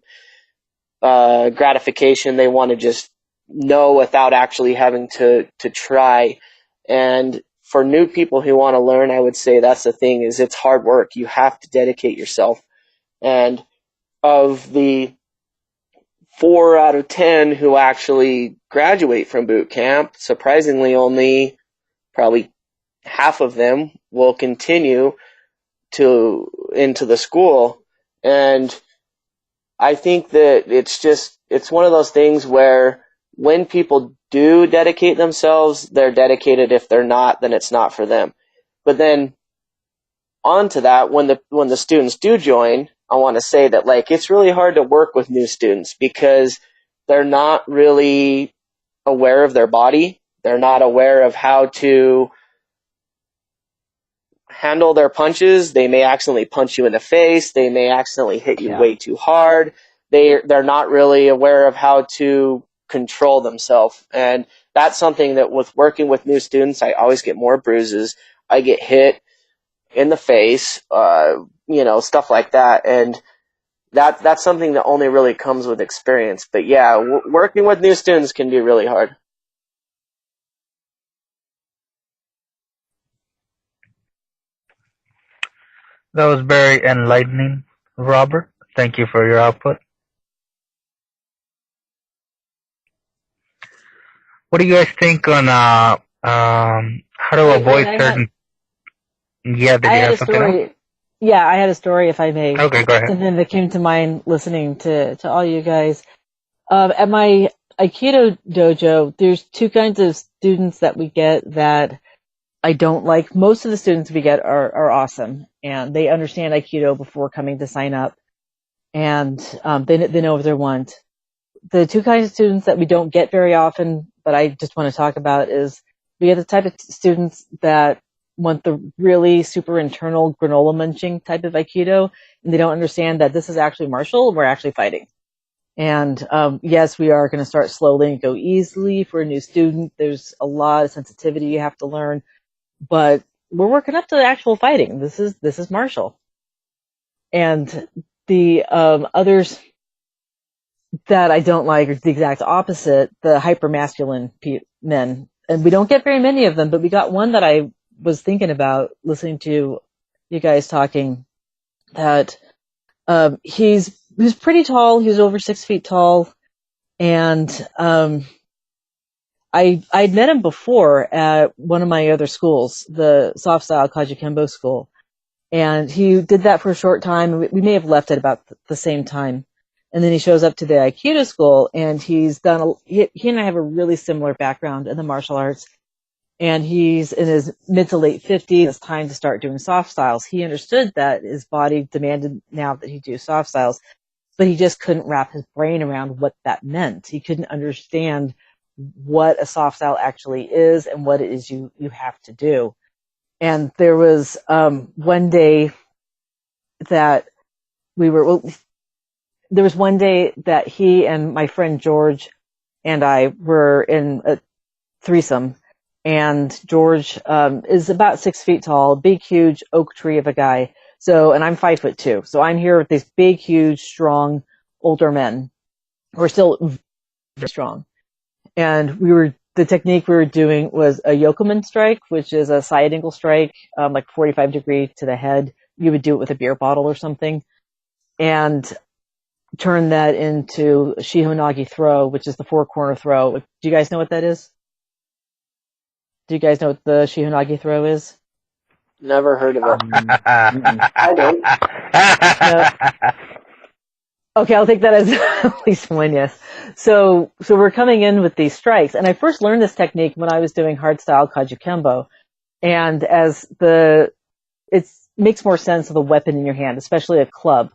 gratification. They want to just know without actually having to try. And for new people who want to learn, I would say that's the thing, is it's hard work. You have to dedicate yourself. And of the 4 out of 10 who actually graduate from boot camp, surprisingly only probably half of them will continue into the school. And I think that it's one of those things where when people do dedicate themselves, they're dedicated. If they're not, then it's not for them. But then on to that, when the students do join, I want to say that it's really hard to work with new students because they're not really aware of their body. They're not aware of how to handle their punches. They may accidentally punch you in the face. They may accidentally hit you way too hard. They're not really aware of how to control themselves. And that's something that with working with new students, I always get more bruises. I get hit in the face, stuff like that. And that's something that only really comes with experience. But yeah, working with new students can be really hard. That was very enlightening, Robert. Thank you for your output. What do you guys think on how to avoid certain? Yeah, did I you had have a something else? story. Yeah, I had a story, if I may. Okay, go ahead. Something that came to mind listening to all you guys. At my Aikido dojo, there's two kinds of students that we get that I don't like. Most of the students we get are awesome, and they understand Aikido before coming to sign up, and they know what they want. The two kinds of students that we don't get very often, but I just want to talk about, is we get the type of students that want the really super internal granola munching type of Aikido, and they don't understand that this is actually martial, we're actually fighting. And yes, we are going to start slowly and go easily for a new student. There's a lot of sensitivity you have to learn, but we're working up to the actual fighting. This is martial. And the others that I don't like are the exact opposite, the hyper-masculine men. And we don't get very many of them, but we got one that I was thinking about listening to you guys talking, that he's pretty tall. He's over 6 feet tall. And I'd met him before at one of my other schools, the soft style Kajikembo school. And he did that for a short time. We may have left at about the same time. And then he shows up to the Aikido school, and he's done, he and I have a really similar background in the martial arts. And he's in his mid to late 50s. It's time to start doing soft styles. He understood that his body demanded now that he do soft styles, but he just couldn't wrap his brain around what that meant. He couldn't understand what a soft style actually is and what it is you have to do. And there was one day that there was one day that he and my friend George and I were in a threesome, and George is about 6 feet tall, big, huge oak tree of a guy. So, and I'm 5'2". So I'm here with these big, huge, strong, older men who are still very strong. And the technique we were doing was a yokomen strike, which is a side angle strike, like 45 degree to the head. You would do it with a beer bottle or something, and turn that into shihonagi throw, which is the four corner throw. Do you guys know what that is? Do you guys know what the shihonagi throw is? Never heard of it. I don't. Okay, I'll take that as at least one yes. So we're coming in with these strikes, and I first learned this technique when I was doing hardstyle Kajikembo, and it makes more sense of a weapon in your hand, especially a club.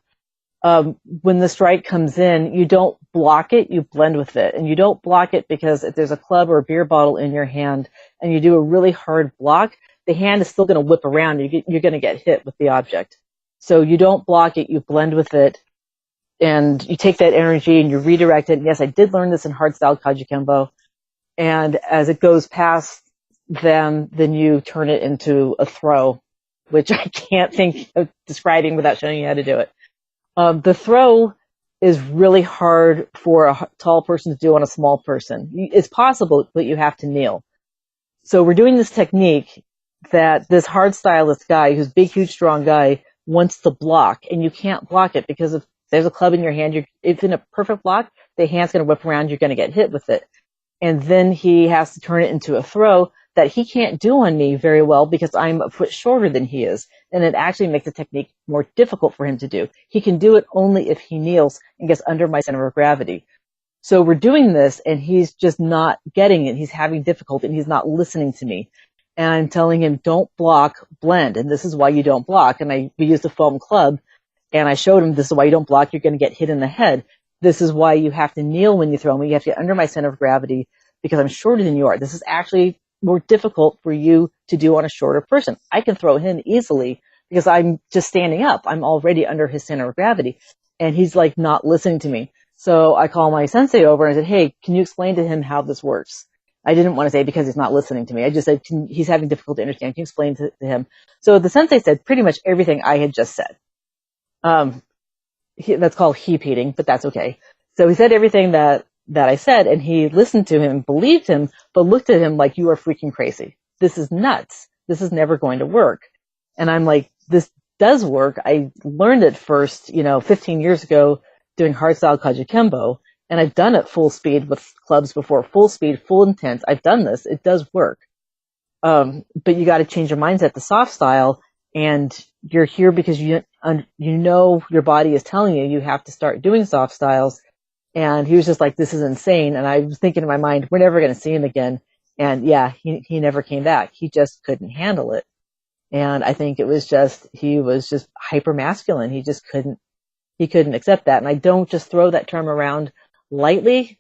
When the strike comes in, you don't block it, you blend with it. And you don't block it because if there's a club or a beer bottle in your hand and you do a really hard block, the hand is still going to whip around. You're going to get hit with the object. So you don't block it, you blend with it, and you take that energy and you redirect it. And yes, I did learn this in hardstyle Kajikembo. And as it goes past them, then you turn it into a throw, which I can't think of describing without showing you how to do it. The throw is really hard for a tall person to do on a small person. It's possible, but you have to kneel. So we're doing this technique that this hard stylist guy, who's a big, huge, strong guy, wants to block, and you can't block it because if there's a club in your hand, if in a perfect block, the hand's going to whip around, you're going to get hit with it. And then he has to turn it into a throw that he can't do on me very well because I'm a foot shorter than he is. And it actually makes the technique more difficult for him to do. He can do it only if he kneels and gets under my center of gravity. So we're doing this, and he's just not getting it. He's having difficulty, and he's not listening to me. And I'm telling him, don't block, blend. And this is why you don't block. And we used a foam club, and I showed him, this is why you don't block. You're going to get hit in the head. This is why you have to kneel when you throw me. You have to get under my center of gravity because I'm shorter than you are. This is actually more difficult for you to do on a shorter person. I can throw him easily because I'm just standing up. I'm already under his center of gravity. And he's like not listening to me. So I call my sensei over and I said, hey, can you explain to him how this works? I didn't want to say because he's not listening to me. I just said, he's having difficulty understanding. Can you explain to him? So the sensei said pretty much everything I had just said. That's called heap-eating, but that's okay. So he said everything that I said, and he listened to him, believed him, but looked at him like, you are freaking crazy. This is nuts. This is never going to work. And I'm like, this does work. I learned it first, 15 years ago doing hardstyle Kajikembo, and I've done it full speed with clubs before, full speed, full intense. I've done this. It does work. But you got to change your mindset to soft style and you're here because you know your body is telling you have to start doing soft styles. And he was just like, this is insane. And I was thinking in my mind, we're never going to see him again. And yeah, he never came back. He just couldn't handle it. And I think he was just hyper masculine. He couldn't accept that. And I don't just throw that term around lightly.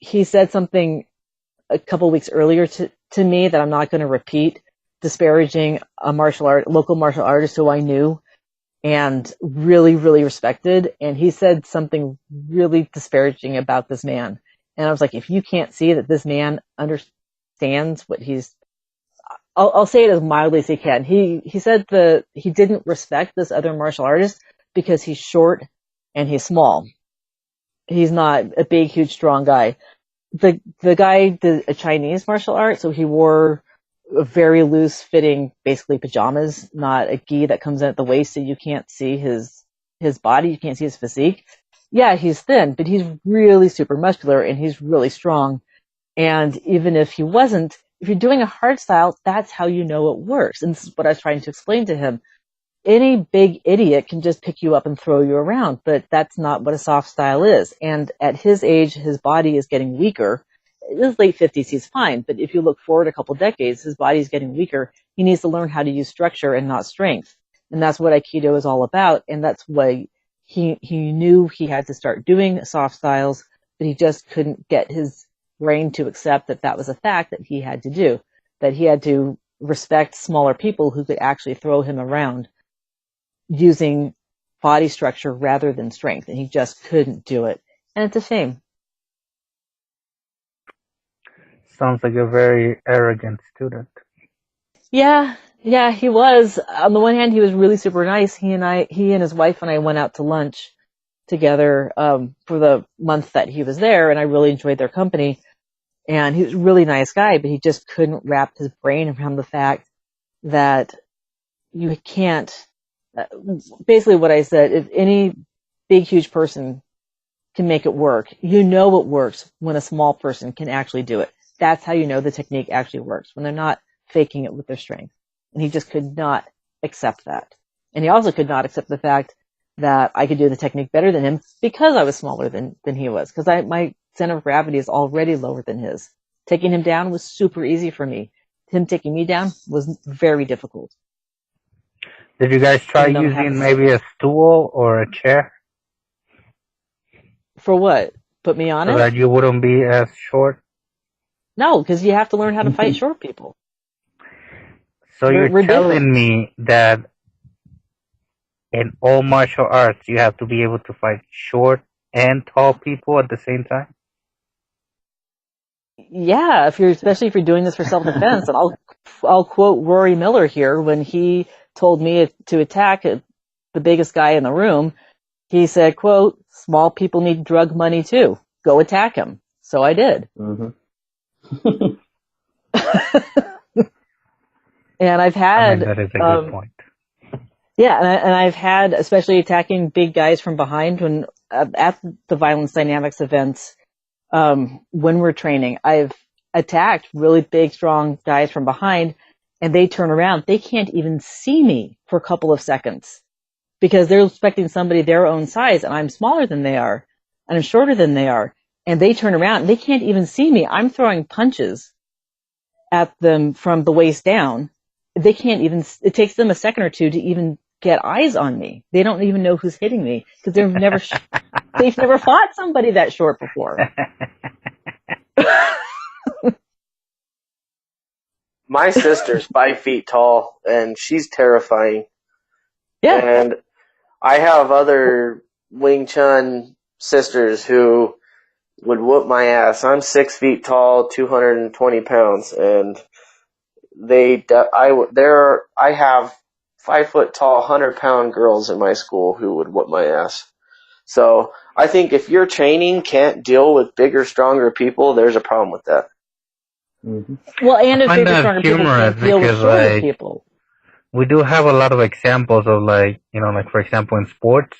He said something a couple weeks earlier to me that I'm not going to repeat, disparaging a local martial artist who I knew and really, really respected. And he said something really disparaging about this man. And I was like, if you can't see that this man understands what I'll say it as mildly as he can. He said he didn't respect this other martial artist because he's short and he's small. He's not a big, huge, strong guy. The guy did a Chinese martial art, so he wore a very loose fitting, basically pajamas, not a gi that comes in at the waist, so you can't see his body, you can't see his physique. Yeah, he's thin, but he's really super muscular and he's really strong. And even if you're doing a hard style, that's how you know it works. And this is what I was trying to explain to him. Any big idiot can just pick you up and throw you around, but that's not what a soft style is. And at his age, his body is getting weaker. In his late 50s, he's fine. But if you look forward a couple decades, his body's getting weaker. He needs to learn how to use structure and not strength. And that's what Aikido is all about. And that's why he knew he had to start doing soft styles, but he just couldn't get his brain to accept that was a fact that he had to do, that he had to respect smaller people who could actually throw him around using body structure rather than strength. And he just couldn't do it. And it's a shame. Sounds like a very arrogant student. Yeah, he was. On the one hand, he was really super nice. He and his wife and I went out to lunch together for the month that he was there, and I really enjoyed their company. And he was a really nice guy, but he just couldn't wrap his brain around the fact that you can't. Basically, what I said: if any big, huge person can make it work, you know it works when a small person can actually do it. That's how you know the technique actually works, when they're not faking it with their strength. And he just could not accept that. And he also could not accept the fact that I could do the technique better than him because I was smaller than he was. Because my center of gravity is already lower than his. Taking him down was super easy for me. Him taking me down was very difficult. Did you guys try using maybe a stool or a chair? For what? Put me on it? So that you wouldn't be as short? No, because you have to learn how to fight short people. So you're telling me that in all martial arts you have to be able to fight short and tall people at the same time? Yeah, especially if you're doing this for self-defense. And I'll quote Rory Miller here when he told me to attack the biggest guy in the room. He said, quote, "Small people need drug money too. Go attack him." So I did. Mm-hmm. And I've had that is a good point. Yeah, and I've had, especially attacking big guys from behind when at the Violence Dynamics events, when we're training, I've attacked really big, strong guys from behind, and they turn around. They can't even see me for a couple of seconds because they're expecting somebody their own size, and I'm smaller than they are, and I'm shorter than they are. And they turn around and they can't even see me. I'm throwing punches at them from the waist down. They can't even, it takes them a second or two to even get eyes on me. They don't even know who's hitting me because they've never fought somebody that short before. My sister's 5 feet tall and she's terrifying. Yeah. And I have other Wing Chun sisters who would whoop my ass. I'm 6 feet tall, 220 pounds, and I have 5 foot tall, 100-pound girls in my school who would whoop my ass. So I think if your training can't deal with bigger, stronger people, there's a problem with that. Mm-hmm. Well, and if bigger, stronger people can't deal with shorter people. We do have a lot of examples of for example in sports,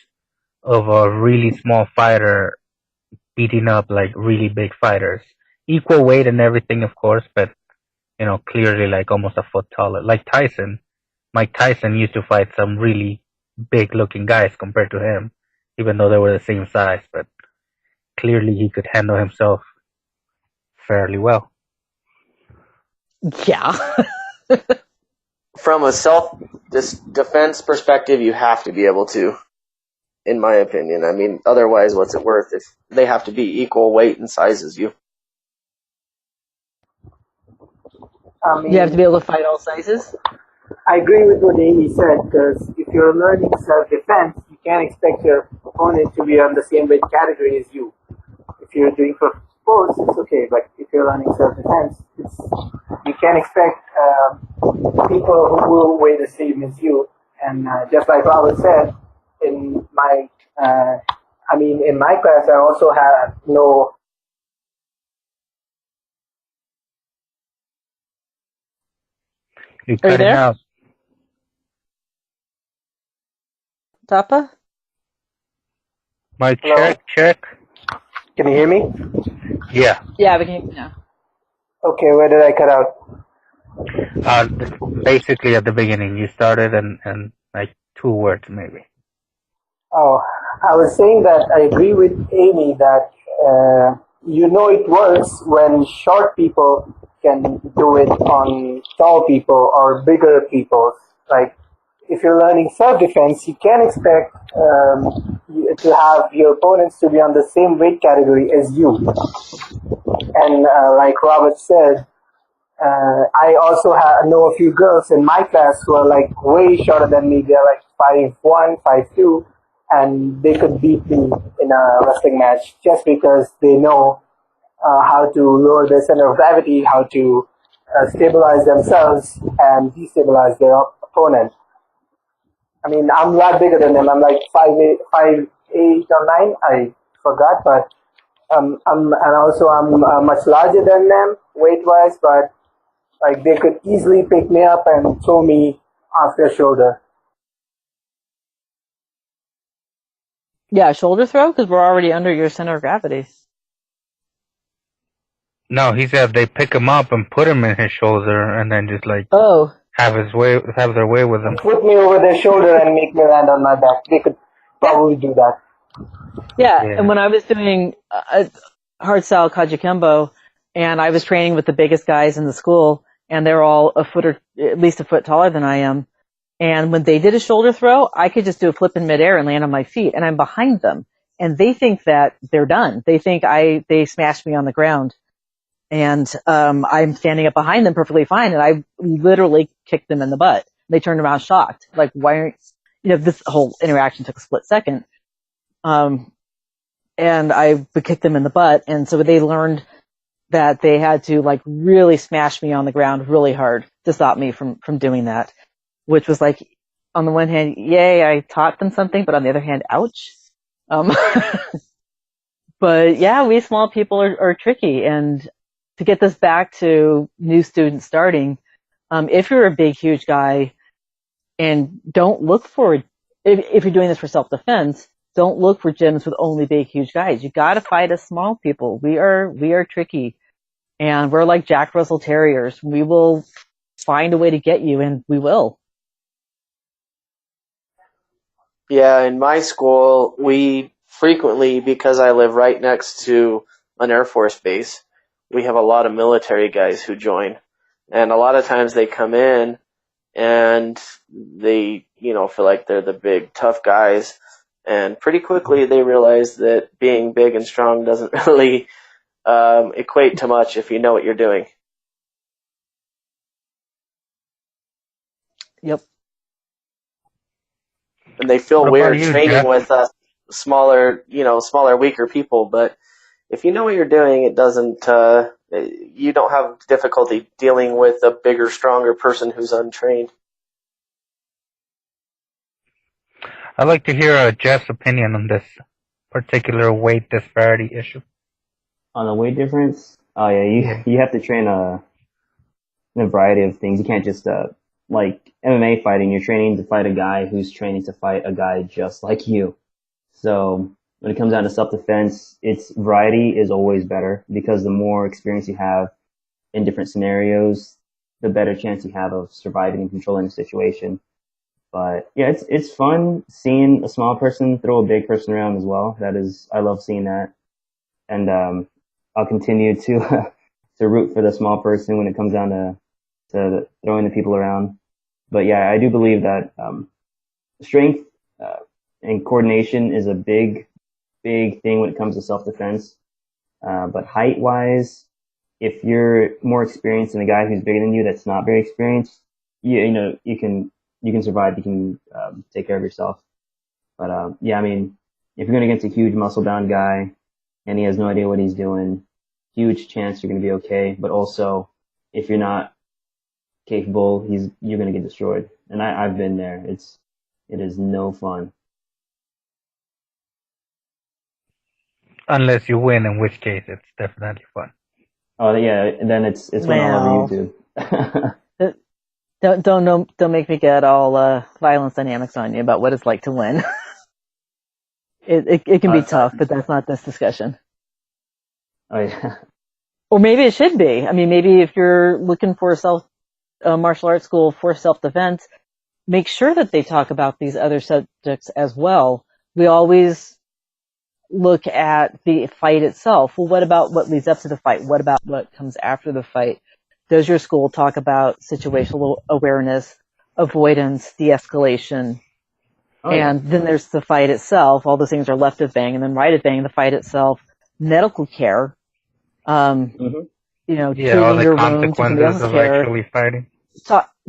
of a really small fighter beating up like really big fighters. Equal weight and everything, of course, but clearly like almost a foot taller. Like Tyson, Mike Tyson used to fight some really big-looking guys compared to him, even though they were the same size. But clearly, he could handle himself fairly well. Yeah. From a self-defense perspective, you have to be able to, in my opinion. I mean, otherwise, what's it worth if they have to be equal weight and size as you? I mean, You have to be able to fight all sizes. I agree with what Amy said, because if you're learning self-defense, you can't expect your opponent to be on the same weight category as you. If you're doing for sports, it's okay, but if you're learning self-defense, you can't expect people who will weigh the same as you. And just like Robert said, in my class, I also have no. You're Are you cutting there? out. Tapa? Mike, Hello? check. Can you hear me? Yeah. Yeah, we can. Yeah. Okay, where did I cut out? Basically, at the beginning, you started and like 2 words maybe. Oh, I was saying that I agree with Amy that it works when short people can do it on tall people or bigger people. Like, if you're learning self-defense, you can't expect to have your opponents to be on the same weight category as you. And like Robert said, I also know a few girls in my class who are like way shorter than me. They're like 5'1", 5'2", and they could beat me in a wrestling match just because they know how to lower their center of gravity, how to stabilize themselves and destabilize their opponent. I mean, I'm a lot bigger than them. I'm like 5'8" or 9. I forgot, but I'm much larger than them weight-wise, but like they could easily pick me up and throw me off their shoulder. Yeah, shoulder throw, because we're already under your center of gravity. No, he said they pick him up and put him in his shoulder and then just like Oh. have their way with him. Put me over their shoulder and make me land on my back. They could probably do that. Yeah, Yeah. and when I was doing hardstyle Kajikembo, and I was training with the biggest guys in the school, and they're all at least a foot taller than I am. And when they did a shoulder throw, I could just do a flip in midair and land on my feet, and I'm behind them. And they think that they're done. They think they smashed me on the ground. And I'm standing up behind them perfectly fine, and I literally kicked them in the butt. They turned around shocked, like, why aren't this whole interaction took a split second. And I kicked them in the butt, and so they learned that they had to like really smash me on the ground really hard to stop me from doing that, which was like, on the one hand, yay, I taught them something, but on the other hand, ouch. But yeah, we small people are tricky. And to get this back to new students starting, if you're a big, huge guy, and don't look for, if you're doing this for self-defense, don't look for gyms with only big, huge guys. You gotta fight us small people. We are tricky. And we're like Jack Russell Terriers. We will find a way to get you, and we will. Yeah, in my school, we frequently, because I live right next to an Air Force base, we have a lot of military guys who join. And a lot of times they come in and they, feel like they're the big, tough guys. And pretty quickly they realize that being big and strong doesn't really equate to much if you know what you're doing. Yep. And they feel What weird about you, training Jeff? with smaller, weaker people. But if you know what you're doing, it doesn't. You don't have difficulty dealing with a bigger, stronger person who's untrained. I'd like to hear Jeff's opinion on this particular weight disparity issue. On the weight difference, oh yeah, you have to train in a variety of things. You can't just like MMA fighting. You're training to fight a guy who's training to fight a guy just like you. So when it comes down to self-defense, its variety is always better because the more experience you have in different scenarios, the better chance you have of surviving and controlling the situation. But yeah, it's fun seeing a small person throw a big person around as well. I love seeing that, and I'll continue to to root for the small person when it comes down to throwing the people around. But yeah, I do believe that strength and coordination is a big thing when it comes to self defense. But height wise, if you're more experienced than a guy who's bigger than you that's not very experienced, you can survive. You can take care of yourself. But yeah, I mean, if you're going against a huge muscle bound guy and he has no idea what he's doing, huge chance you're going to be okay. But also, if you're not capable, you're going to get destroyed. And I've been there. It is no fun. Unless you win, in which case it's definitely fun. Oh yeah, and then it's fun all over YouTube. Don't make me get all violence dynamics on you about what it's like to win. It can be tough, but that's not this discussion. Oh yeah. Or maybe it should be. I mean, maybe if you're looking for a martial arts school for self-defense, make sure that they talk about these other subjects as well. We always look at the fight itself. Well, what about what leads up to the fight? What about what comes after the fight? Does your school talk about situational awareness, avoidance, de-escalation? Oh, yeah. And then there's the fight itself. All those things are left of bang, and then right of bang, the fight itself, medical care. You know, all the consequences of actually fighting.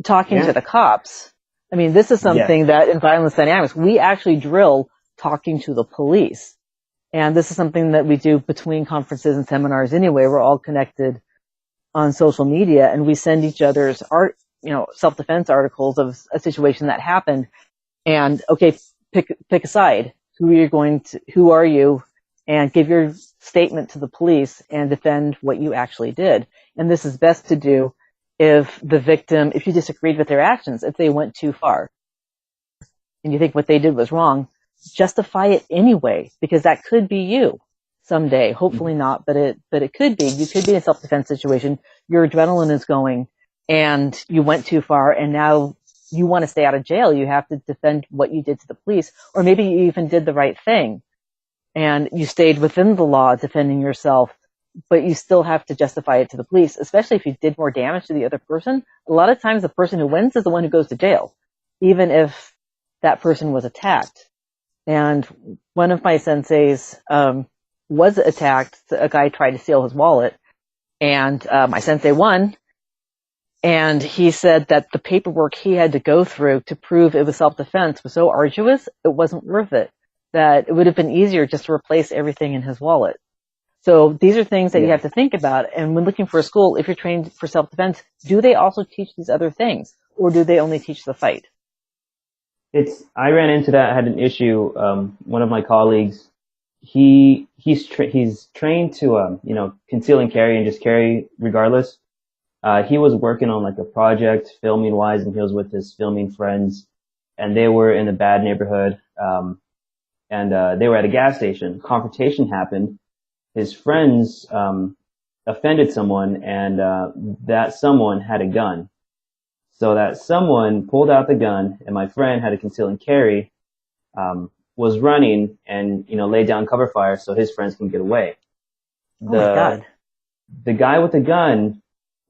Talking to the cops. I mean, this is something that in violence dynamics, we actually drill talking to the police. And this is something that we do between conferences and seminars anyway. We're all connected on social media, and we send each other's self-defense articles of a situation that happened. And okay, pick a side. Who are you? And give your statement to the police and defend what you actually did. And this is best to do if you disagreed with their actions, if they went too far, and you think what they did was wrong, justify it anyway, because that could be you someday. Hopefully not, but it could be. You could be in a self-defense situation. Your adrenaline is going, and you went too far, and now you want to stay out of jail. You have to defend what you did to the police, or maybe you even did the right thing, and you stayed within the law defending yourself, but you still have to justify it to the police, especially if you did more damage to the other person. A lot of times the person who wins is the one who goes to jail, even if that person was attacked. And one of my senseis was attacked. A guy tried to steal his wallet, and my sensei won. And he said that the paperwork he had to go through to prove it was self-defense was so arduous, it wasn't worth it. That it would have been easier just to replace everything in his wallet. So these are things that you have to think about. And when looking for a school, if you're trained for self-defense, do they also teach these other things, or do they only teach the fight? I ran into that. I had an issue. One of my colleagues, he's trained to conceal and carry and just carry regardless. He was working on like a project filming wise, and he was with his filming friends, and they were in a bad neighborhood. And they were at a gas station. Confrontation happened. His friends offended someone, and that someone had a gun. So that someone pulled out the gun, and my friend had a conceal and carry, was running and laid down cover fire so his friends can get away. Oh my God. The guy with the gun,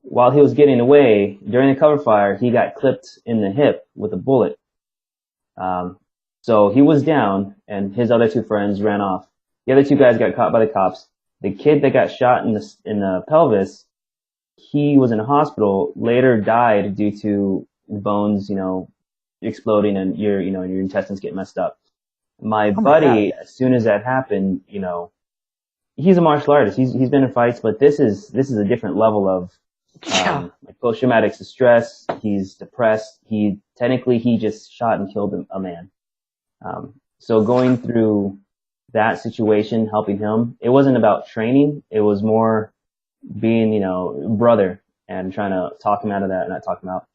while he was getting away during the cover fire, he got clipped in the hip with a bullet. So he was down, and his other two friends ran off. The other two guys got caught by the cops. The kid that got shot in the pelvis, he was in a hospital, later died due to bones, exploding and your intestines get messed up. My buddy, as soon as that happened, he's a martial artist. He's been in fights, but this is a different level of like post-traumatic stress. He's depressed. He just shot and killed a man. So going through that situation, helping him, it wasn't about training. It was more being, brother and trying to talk him out of that,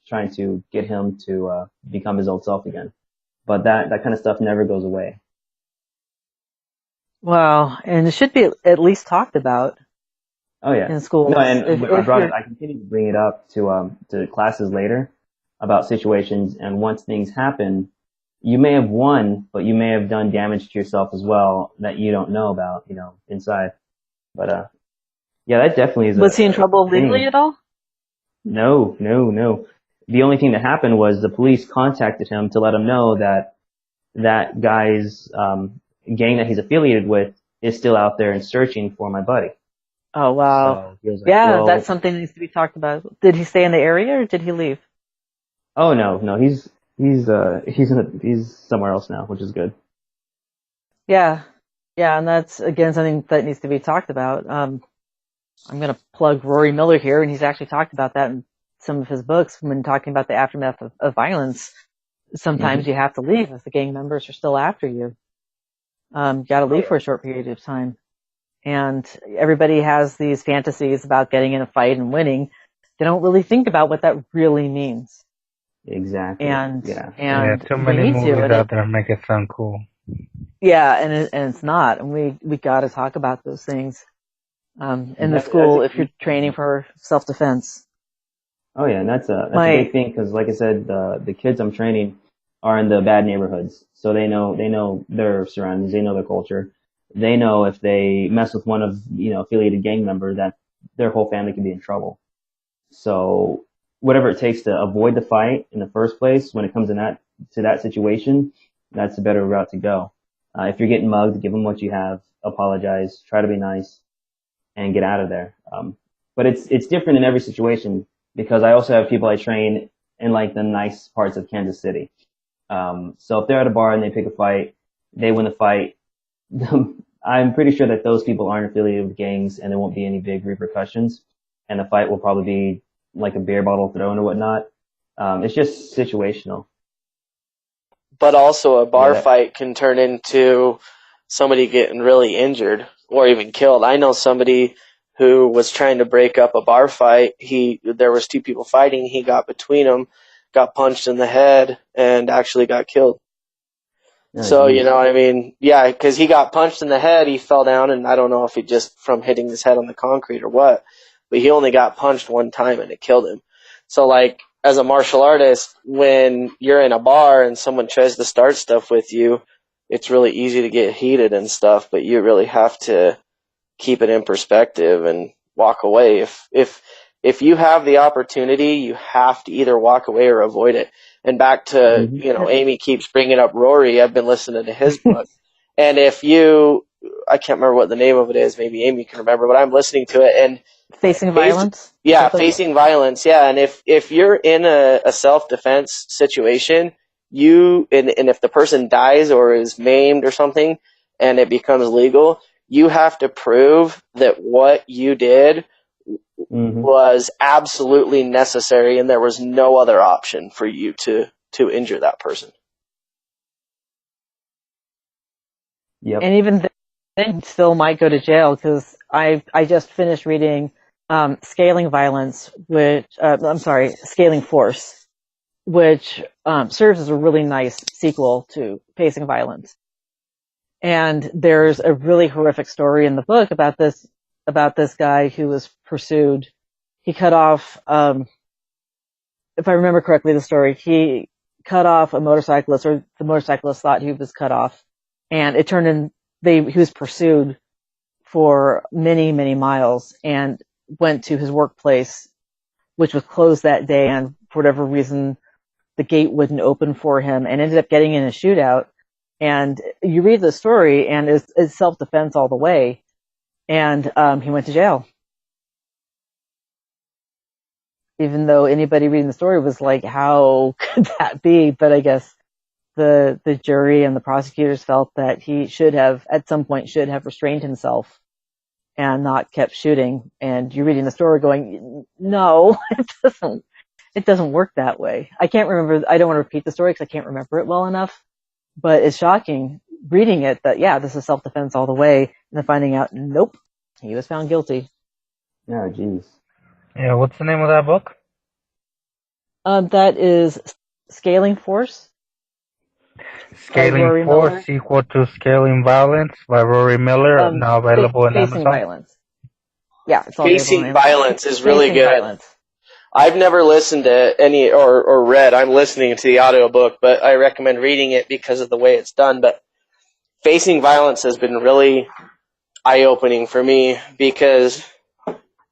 trying to get him to become his old self again. But that kind of stuff never goes away. Wow. And it should be at least talked about. Oh yeah. in schools. No, and If you're, I continue to bring it up to classes later about situations, and once things happen, you may have won, but you may have done damage to yourself as well that you don't know about, inside. But yeah, that definitely is was he in trouble a thing. legally at all? No, no, no. The only thing that happened was the police contacted him to let him know that that guy's gang that he's affiliated with is still out there and searching for my buddy. Oh wow. So he was like, Yeah, well, that's something that needs to be talked about. Did he stay in the area or did he leave? oh no, he's somewhere else now, which is good. Yeah. Yeah, and that's again something that needs to be talked about. I'm going to plug Rory Miller here, and he's actually talked about that in some of his books when talking about the aftermath of violence. Sometimes you have to leave if the gang members are still after you. You got to leave for a short period of time. And everybody has these fantasies about getting in a fight and winning. They don't really think about what that really means. Exactly. And too we many need to, movies and out there make it sound cool. yeah, and it's not. And we got to talk about those things. In the school, if you're training for self-defense. Oh yeah, and that's a big thing because, like I said, the kids I'm training are in the bad neighborhoods, so they know their surroundings, they know their culture, they know if they mess with one of affiliated gang member that their whole family could be in trouble. So whatever it takes to avoid the fight in the first place, when it comes to that situation, that's a better route to go. If you're getting mugged, give them what you have, apologize, try to be nice, and get out of there. But it's different in every situation because I also have people I train in like the nice parts of Kansas City. So if they're at a bar and they pick a fight, they win the fight. I'm pretty sure that those people aren't affiliated with gangs and there won't be any big repercussions. And the fight will probably be like a beer bottle thrown or whatnot. It's just situational. But also a bar fight can turn into somebody getting really injured or even killed. I know somebody who was trying to break up a bar fight. There was two people fighting. He got between them, got punched in the head, and actually got killed. So, you know what I mean? Yeah, because he got punched in the head, he fell down, and I don't know if he just from hitting his head on the concrete or what, but he only got punched one time and it killed him. So, like, as a martial artist, when you're in a bar and someone tries to start stuff with you, it's really easy to get heated and stuff, but you really have to keep it in perspective and walk away. If you have the opportunity, you have to either walk away or avoid it. And back to, Amy keeps bringing up Rory. I've been listening to his book. And I can't remember what the name of it is. Maybe Amy can remember, but I'm listening to it. And Facing Violence? Yeah, Facing Violence. Yeah. And if you're in a self-defense situation, and if the person dies or is maimed or something and it becomes legal, you have to prove that what you did was absolutely necessary and there was no other option for you to injure that person. Yep. And even then, still might go to jail because I just finished reading Scaling Force, which serves as a really nice sequel to Facing Violence. And there's a really horrific story in the book about this guy who was pursued. He cut off, if I remember correctly the story, he cut off a motorcyclist, or the motorcyclist thought he was cut off. And it turned in, he was pursued for many, many miles and went to his workplace, which was closed that day. And for whatever reason, the gate wouldn't open for him and ended up getting in a shootout. And you read the story and it's self-defense all the way. And he went to jail. Even though anybody reading the story was like, how could that be? But I guess the jury and the prosecutors felt that he at some point should have restrained himself and not kept shooting. And you're reading the story going, no, it doesn't work that way. I can't remember, I don't want to repeat the story because I can't remember it well enough, but it's shocking reading it that, yeah, this is self-defense all the way, and then finding out, nope, he was found guilty. Oh, jeez. Yeah, what's the name of that book? That is Scaling Force. Scaling Force, sequel to Scaling Violence by Rory Miller, now available on Amazon. Facing Violence. Yeah, it's all available Facing on Violence is really Facing good. Violence. I've never listened to any or read. I'm listening to the audiobook, but I recommend reading it because of the way it's done. But Facing Violence has been really eye-opening for me because,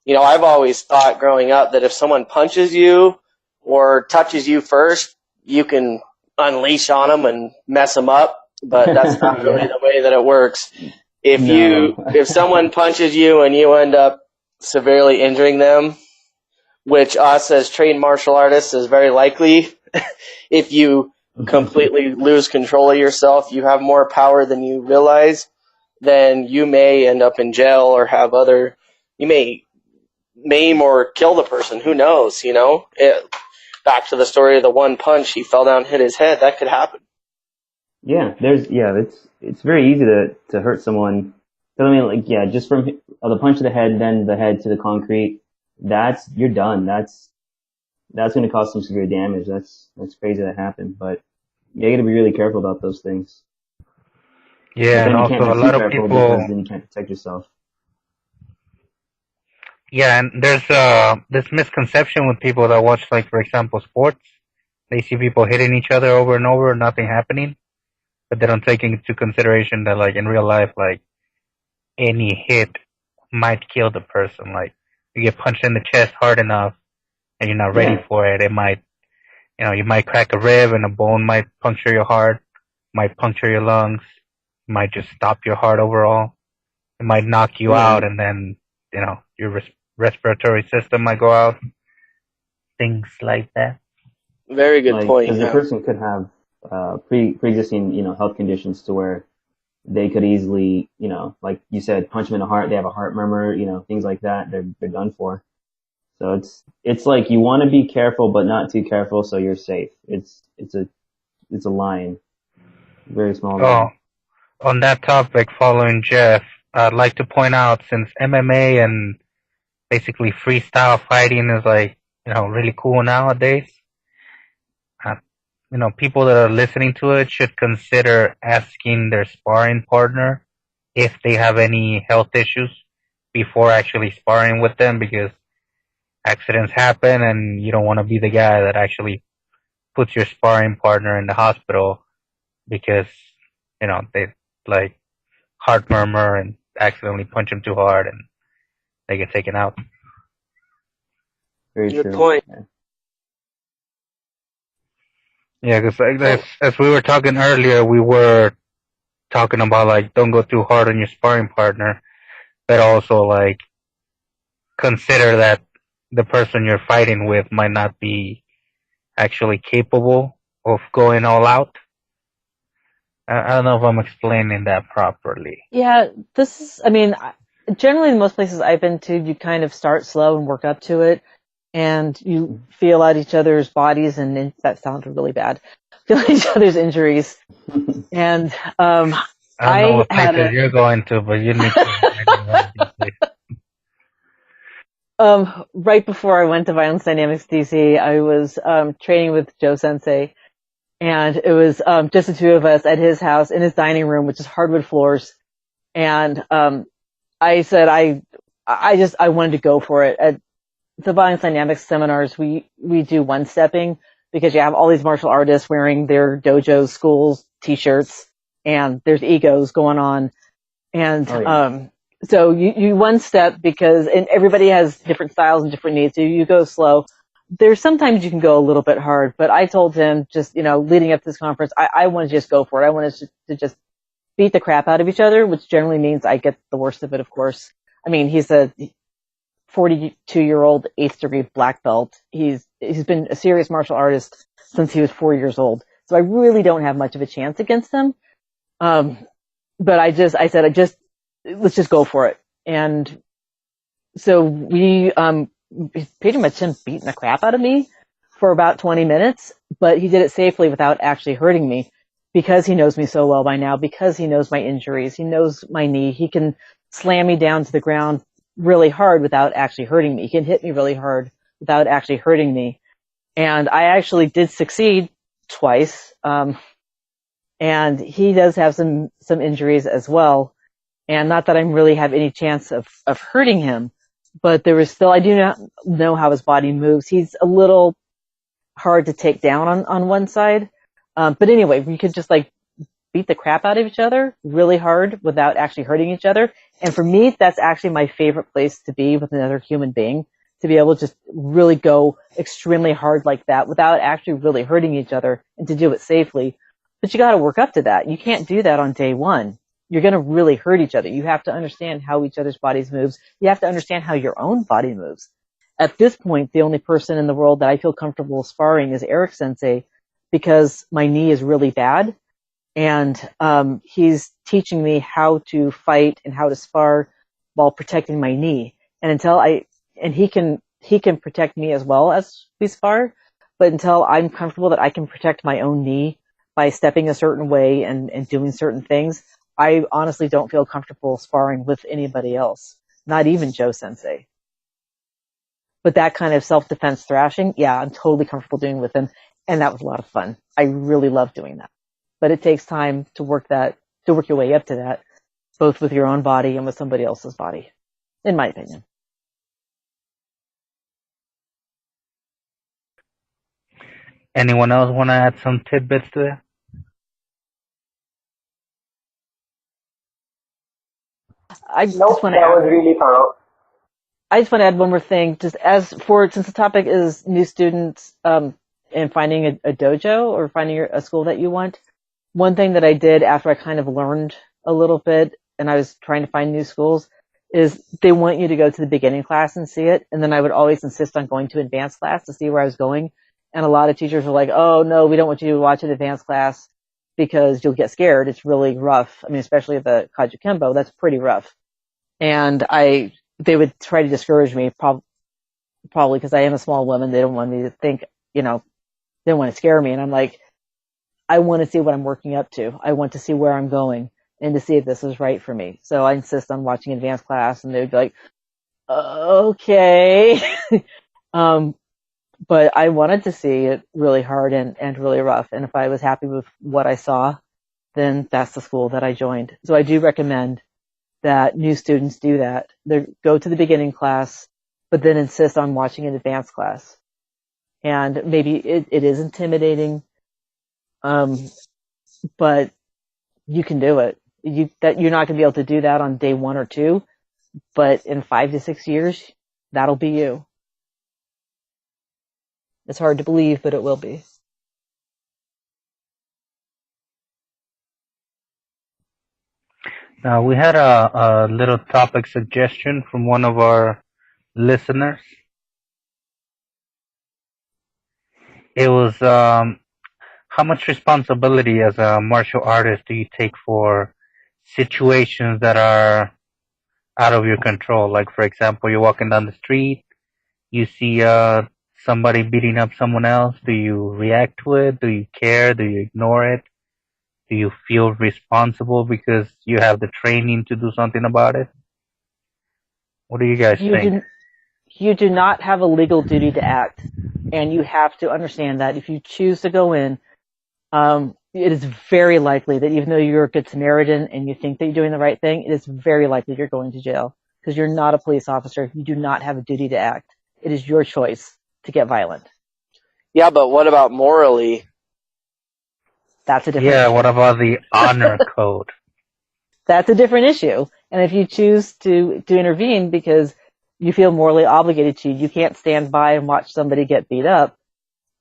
I've always thought growing up that if someone punches you or touches you first, you can unleash on them and mess them up. But that's not really the way that it works. If someone punches you and you end up severely injuring them, which us as trained martial artists is very likely, if you completely lose control of yourself, you have more power than you realize, then you may end up in jail or you may maim or kill the person. Who knows, back to the story of the one punch, he fell down, hit his head. That could happen. Yeah, it's very easy to hurt someone. So, just from the punch to the head, then the head to the concrete, you're done. That's going to cause some severe damage. That's crazy that happened. But you got to be really careful about those things. Yeah, and also a lot of people, because then you can't protect yourself. Yeah, and there's this misconception with people that watch, like, for example, sports. They see people hitting each other over and over, nothing happening, but they don't take into consideration that, like, in real life, like, any hit might kill the person. Like, you get punched in the chest hard enough and you're not ready for it, it might, you might crack a rib and a bone might puncture your heart, might puncture your lungs, might just stop your heart overall. It might knock you out, and then, your respiratory system might go out. Things like that. Very good point. Because the person could have pre-existing, health conditions to where they could easily, like you said, punch them in the heart. They have a heart murmur, things like that. They're done for. So it's like you want to be careful, but not too careful, so you're safe. It's a line, very small line. On that topic, following Jeff, I'd like to point out, since MMA and basically freestyle fighting is, like, really cool nowadays, people that are listening to it should consider asking their sparring partner if they have any health issues before actually sparring with them, because accidents happen and you don't want to be the guy that actually puts your sparring partner in the hospital because, they, like, heart murmur and accidentally punch them too hard and they get taken out. Very good true. point. Yeah, because as we were talking earlier, we were talking about, like, don't go too hard on your sparring partner, but also, like, consider that the person you're fighting with might not be actually capable of going all out. I don't know if I'm explaining that properly. Yeah, generally in most places I've been to, you kind of start slow and work up to it, and you feel out each other's bodies, and that sounded really bad. Feel out each other's injuries, and I don't know what places you're going to, but you need to. Right before I went to Violence Dynamics DC, I was training with Joe Sensei, and it was just the two of us at his house in his dining room, which is hardwood floors. And I said I wanted to go for it. At the Violence Dynamics seminars, we do one-stepping because you have all these martial artists wearing their dojo schools t-shirts, and there's egos going on. And so you one step and everybody has different styles and different needs. So you go slow. There's sometimes you can go a little bit hard, but I told him just, leading up to this conference, I want to just go for it. I want to just beat the crap out of each other, which generally means I get the worst of it, of course. I mean, he's a 42-year-old 8th degree black belt. He's been a serious martial artist since he was 4 years old. So I really don't have much of a chance against him. But I said, let's just go for it. And so we, pretty much him beating the crap out of me for about 20 minutes, but he did it safely without actually hurting me because he knows me so well by now, because he knows my injuries. He knows my knee. He can slam me down to the ground really hard without actually hurting me. He can hit me really hard without actually hurting me. And I actually did succeed twice. And he does have some injuries as well. And not that I really have any chance of hurting him, but there was still, I do not know how his body moves. He's a little hard to take down on one side. But anyway, we could just like beat the crap out of each other really hard without actually hurting each other. And for me, that's actually my favorite place to be with another human being, to be able to just really go extremely hard like that without actually really hurting each other, and to do it safely. But you got to work up to that. You can't do that on day one. You're going to really hurt each other. You have to understand how each other's bodies moves. You have to understand how your own body moves. At this point, the only person in the world that I feel comfortable sparring is Eric Sensei, because my knee is really bad. And he's teaching me how to fight and how to spar while protecting my knee. And he can protect me as well as we spar, but until I'm comfortable that I can protect my own knee by stepping a certain way and doing certain things, I honestly don't feel comfortable sparring with anybody else, not even Joe Sensei. But that kind of self-defense thrashing, yeah, I'm totally comfortable doing with him, and that was a lot of fun. I really love doing that. But it takes time to work your way up to that, both with your own body and with somebody else's body, in my opinion. Anyone else want to add some tidbits to that? Nope, that was really thorough. I just want to add one more thing. Just since the topic is new students and finding a dojo or finding a school that you want, one thing that I did after I kind of learned a little bit and I was trying to find new schools is they want you to go to the beginning class and see it. And then I would always insist on going to advanced class to see where I was going. And a lot of teachers were like, oh, no, we don't want you to watch an advanced class because you'll get scared. It's really rough. I mean, especially the Kajukembo, that's pretty rough. And they would try to discourage me, probably because I am a small woman. They don't want me to think, they don't want to scare me. And I'm like, I want to see what I'm working up to. I want to see where I'm going and to see if this is right for me. So I insist on watching advanced class, and they'd be like, okay. But I wanted to see it really hard and really rough. And if I was happy with what I saw, then that's the school that I joined. So I do recommend that new students do that. They go to the beginning class, but then insist on watching an advanced class. And maybe it is intimidating, but you can do it. You're not going to be able to do that on day 1 or 2, but in 5 to 6 years, that'll be you. It's hard to believe, but it will be. Now, we had a little topic suggestion from one of our listeners. It was, how much responsibility as a martial artist do you take for situations that are out of your control? Like, for example, you're walking down the street, you see somebody beating up someone else. Do you react to it? Do you care? Do you ignore it? Do you feel responsible because you have the training to do something about it? What do you guys think? You do not have a legal duty to act, and you have to understand that if you choose to go in, it is very likely that even though you're a good Samaritan and you think that you're doing the right thing, it is very likely you're going to jail because you're not a police officer. You do not have a duty to act. It is your choice to get violent. Yeah, but what about morally? That's a different issue. What about the honor code? That's a different issue. And if you choose to intervene because you feel morally obligated to, you can't stand by and watch somebody get beat up,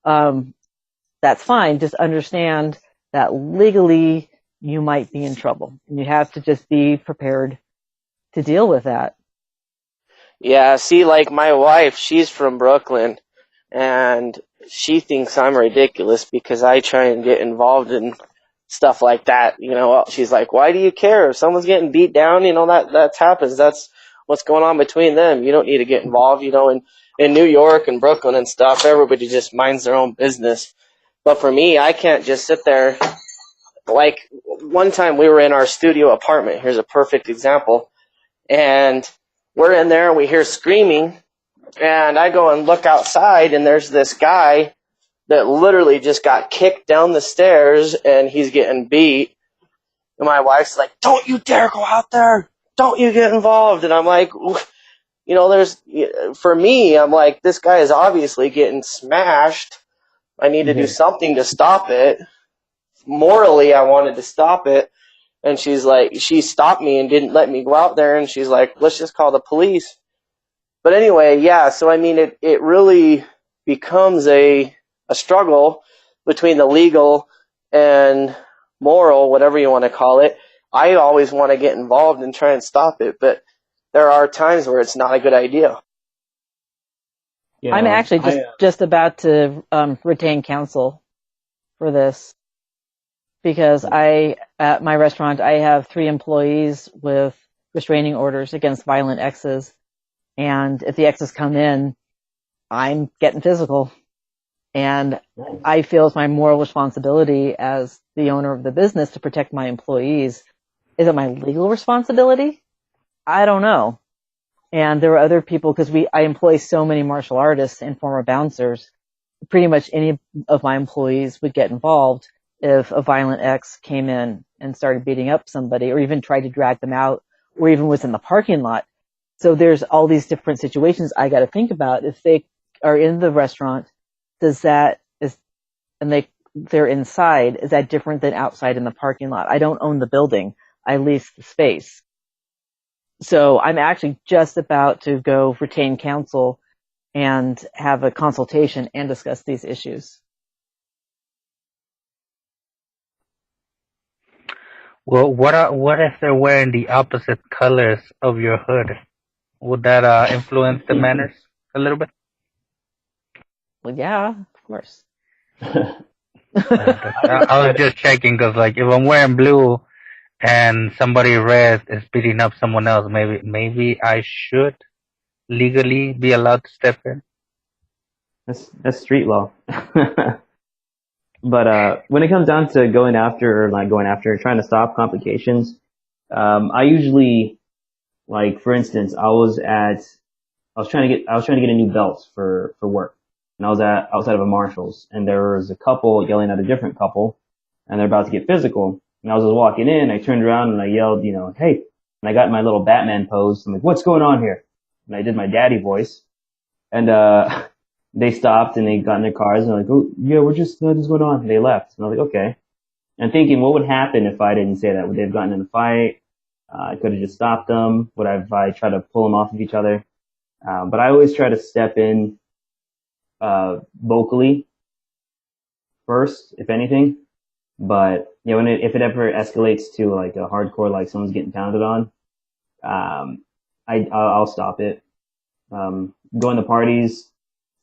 that's fine. Just understand that legally you might be in trouble. And you have to just be prepared to deal with that. Yeah, see, like my wife, she's from Brooklyn, and she thinks I'm ridiculous because I try and get involved in stuff like that. She's like, why do you care? If someone's getting beat down, that happens. That's what's going on between them. You don't need to get involved. In New York and Brooklyn and stuff, everybody just minds their own business. But for me, I can't just sit there. Like, one time we were in our studio apartment. Here's a perfect example. And we're in there and we hear screaming. And I go and look outside, and there's this guy that literally just got kicked down the stairs, and he's getting beat. And my wife's like, don't you dare go out there. Don't you get involved. And I'm like, for me, I'm like, this guy is obviously getting smashed. I need to do something to stop it. Morally, I wanted to stop it. And she stopped me and didn't let me go out there. And she's like, let's just call the police. But anyway, yeah, so I mean, it really becomes a struggle between the legal and moral, whatever you want to call it. I always want to get involved and try and stop it, but there are times where it's not a good idea. Yeah, I'm actually just about to retain counsel for this because at my restaurant, I have 3 employees with restraining orders against violent exes. And if the exes come in, I'm getting physical. And I feel it's my moral responsibility as the owner of the business to protect my employees. Is it my legal responsibility? I don't know. And there were other people, because I employ so many martial artists and former bouncers. Pretty much any of my employees would get involved if a violent ex came in and started beating up somebody, or even tried to drag them out, or even was in the parking lot. So there's all these different situations I got to think about. If they are in the restaurant, they're inside, is that different than outside in the parking lot? I don't own the building. I lease the space. So I'm actually just about to go retain counsel and have a consultation and discuss these issues. Well, what if they're wearing the opposite colors of your hood? Would that influence the manners a little bit? Well, yeah, of course. I was just checking because, like, if I'm wearing blue and somebody red is beating up someone else, maybe I should legally be allowed to step in. That's street law. But when it comes down to going after trying to stop complications, I usually, like, for instance, I was trying to get a new belt for work. And I was outside of a Marshall's, and there was a couple yelling at a different couple, and they're about to get physical. And I was just walking in, I turned around and I yelled, hey, and I got my little Batman pose. I'm like, what's going on here? And I did my daddy voice, and they stopped and they got in their cars and they're like, oh yeah, we're just what's going on? And they left, and I was like, okay. And thinking, what would happen if I didn't say that? Would they have gotten in a fight? I could have just stopped them. Would I have tried to pull them off of each other? But I always try to step in vocally first, if anything. But if it ever escalates to like a hardcore, like someone's getting pounded on, I'll stop it. Going to parties,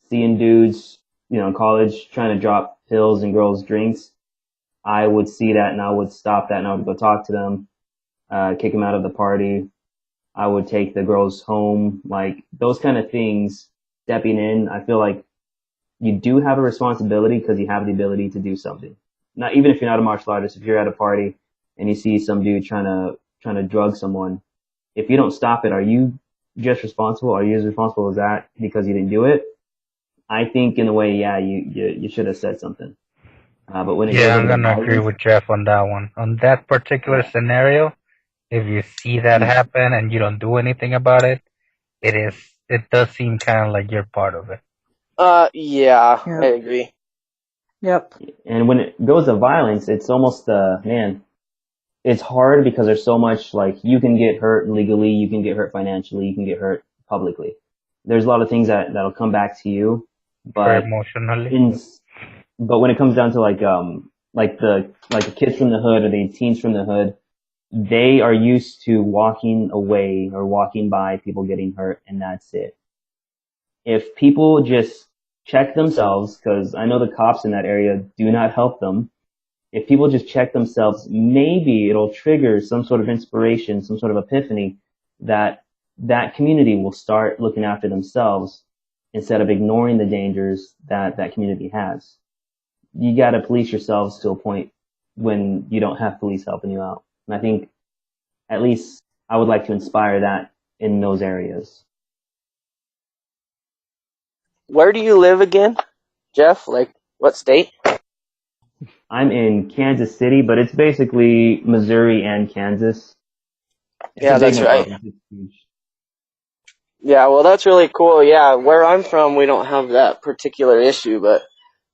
seeing dudes, in college trying to drop pills in girls' drinks, I would see that and I would stop that and I would go talk to them, kick them out of the party. I would take the girls home, like those kind of things. Stepping in, I feel like you do have a responsibility because you have the ability to do something. Not even if you're not a martial artist, if you're at a party and you see some dude trying to drug someone, if you don't stop it, are you just responsible? Are you as responsible as that because you didn't do it? I think in a way, yeah, you should have said something. But when I'm gonna agree with Jeff on that one. On that particular scenario, if you see that happen and you don't do anything about it, it does seem kind of like you're part of it. Yeah, I agree. Yep. And when it goes to violence, it's almost it's hard because there's so much, like, you can get hurt legally, you can get hurt financially, you can get hurt publicly. There's a lot of things that'll come back to you, but emotionally. But when it comes down to like the kids from the hood or the teens from the hood, they are used to walking away or walking by people getting hurt, and that's it. If people just check themselves, because I know the cops in that area do not help them. If people just check themselves, maybe it'll trigger some sort of inspiration, some sort of epiphany that community will start looking after themselves instead of ignoring the dangers that community has. You got to police yourselves to a point when you don't have police helping you out. And I think at least I would like to inspire that in those areas. Where do you live again, Jeff? Like, what state? I'm in Kansas City, but it's basically Missouri and Kansas. Yeah, that's right. Yeah, well, that's really cool. Yeah, where I'm from, we don't have that particular issue, but,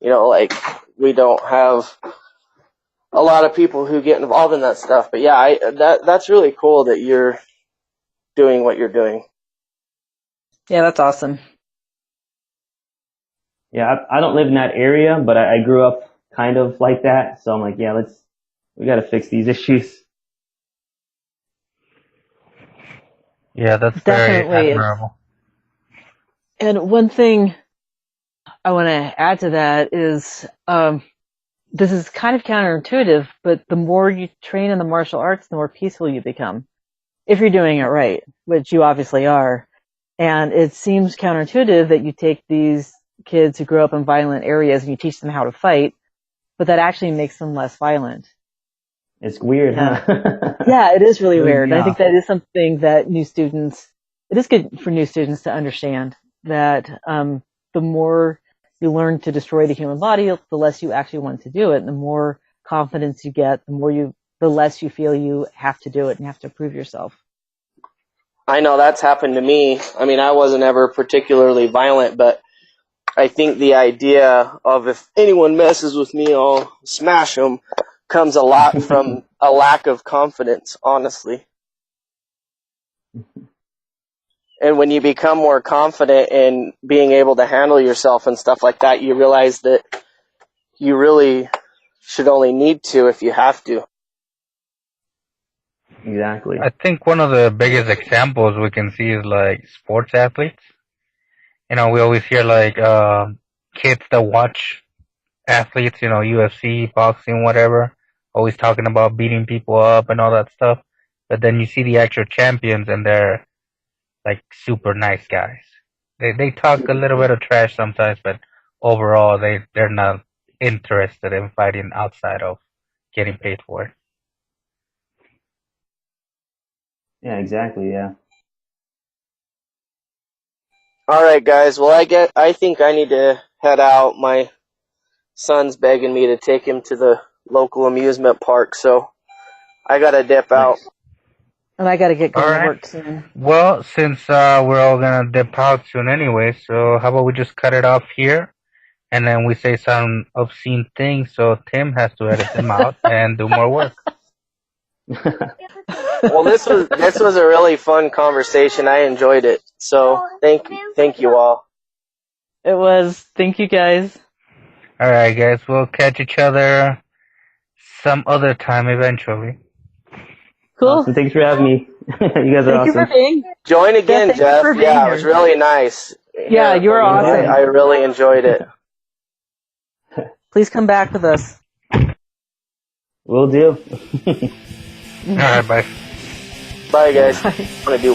like, we don't have a lot of people who get involved in that stuff. But yeah, that's really cool that you're doing what you're doing. Yeah, that's awesome. Yeah, I don't live in that area, but I grew up kind of like that. So I'm like, yeah, we got to fix these issues. Yeah, that's Definitely. very admirable. And one thing I want to add to that is, this is kind of counterintuitive, but the more you train in the martial arts, the more peaceful you become. If you're doing it right, which you obviously are. And it seems counterintuitive that you take these kids who grow up in violent areas and you teach them how to fight, but that actually makes them less violent. It's weird, huh? Yeah, it is really weird. I think that is something that it is good for new students to understand that the more you learn to destroy the human body, the less you actually want to do it. And the more confidence you get, the less you feel you have to do it and have to prove yourself. I know that's happened to me. I mean, I wasn't ever particularly violent, but I think the idea of if anyone messes with me, I'll smash them comes a lot from a lack of confidence, honestly. And when you become more confident in being able to handle yourself and stuff like that, you realize that you really should only need to if you have to. Exactly. I think one of the biggest examples we can see is like sports athletes. We always hear like kids that watch athletes, UFC, boxing, whatever, always talking about beating people up and all that stuff. But then you see the actual champions and they're like super nice guys. They talk a little bit of trash sometimes, but overall they're not interested in fighting outside of getting paid for it. Yeah, exactly. Yeah. All right, guys. Well, I think I need to head out. My son's begging me to take him to the local amusement park, so I gotta dip out. And I got to get going All to right. work soon. Well, since we're all gonna dip out soon anyway, so how about we just cut it off here, and then we say some obscene things, so Tim has to edit them out and do more work. Well, this was a really fun conversation. I enjoyed it. So thank you all. It was. Thank you, guys. All right, guys, we'll catch each other some other time eventually. Cool. Awesome. Thanks for having me. You guys are Thank you for awesome. being. Join again, thank you Jeff. for being Yeah, here. it was really nice. Yeah, you were awesome. I really enjoyed it. Please come back with us. Will do. All right, bye. Bye, guys. Bye. Want to do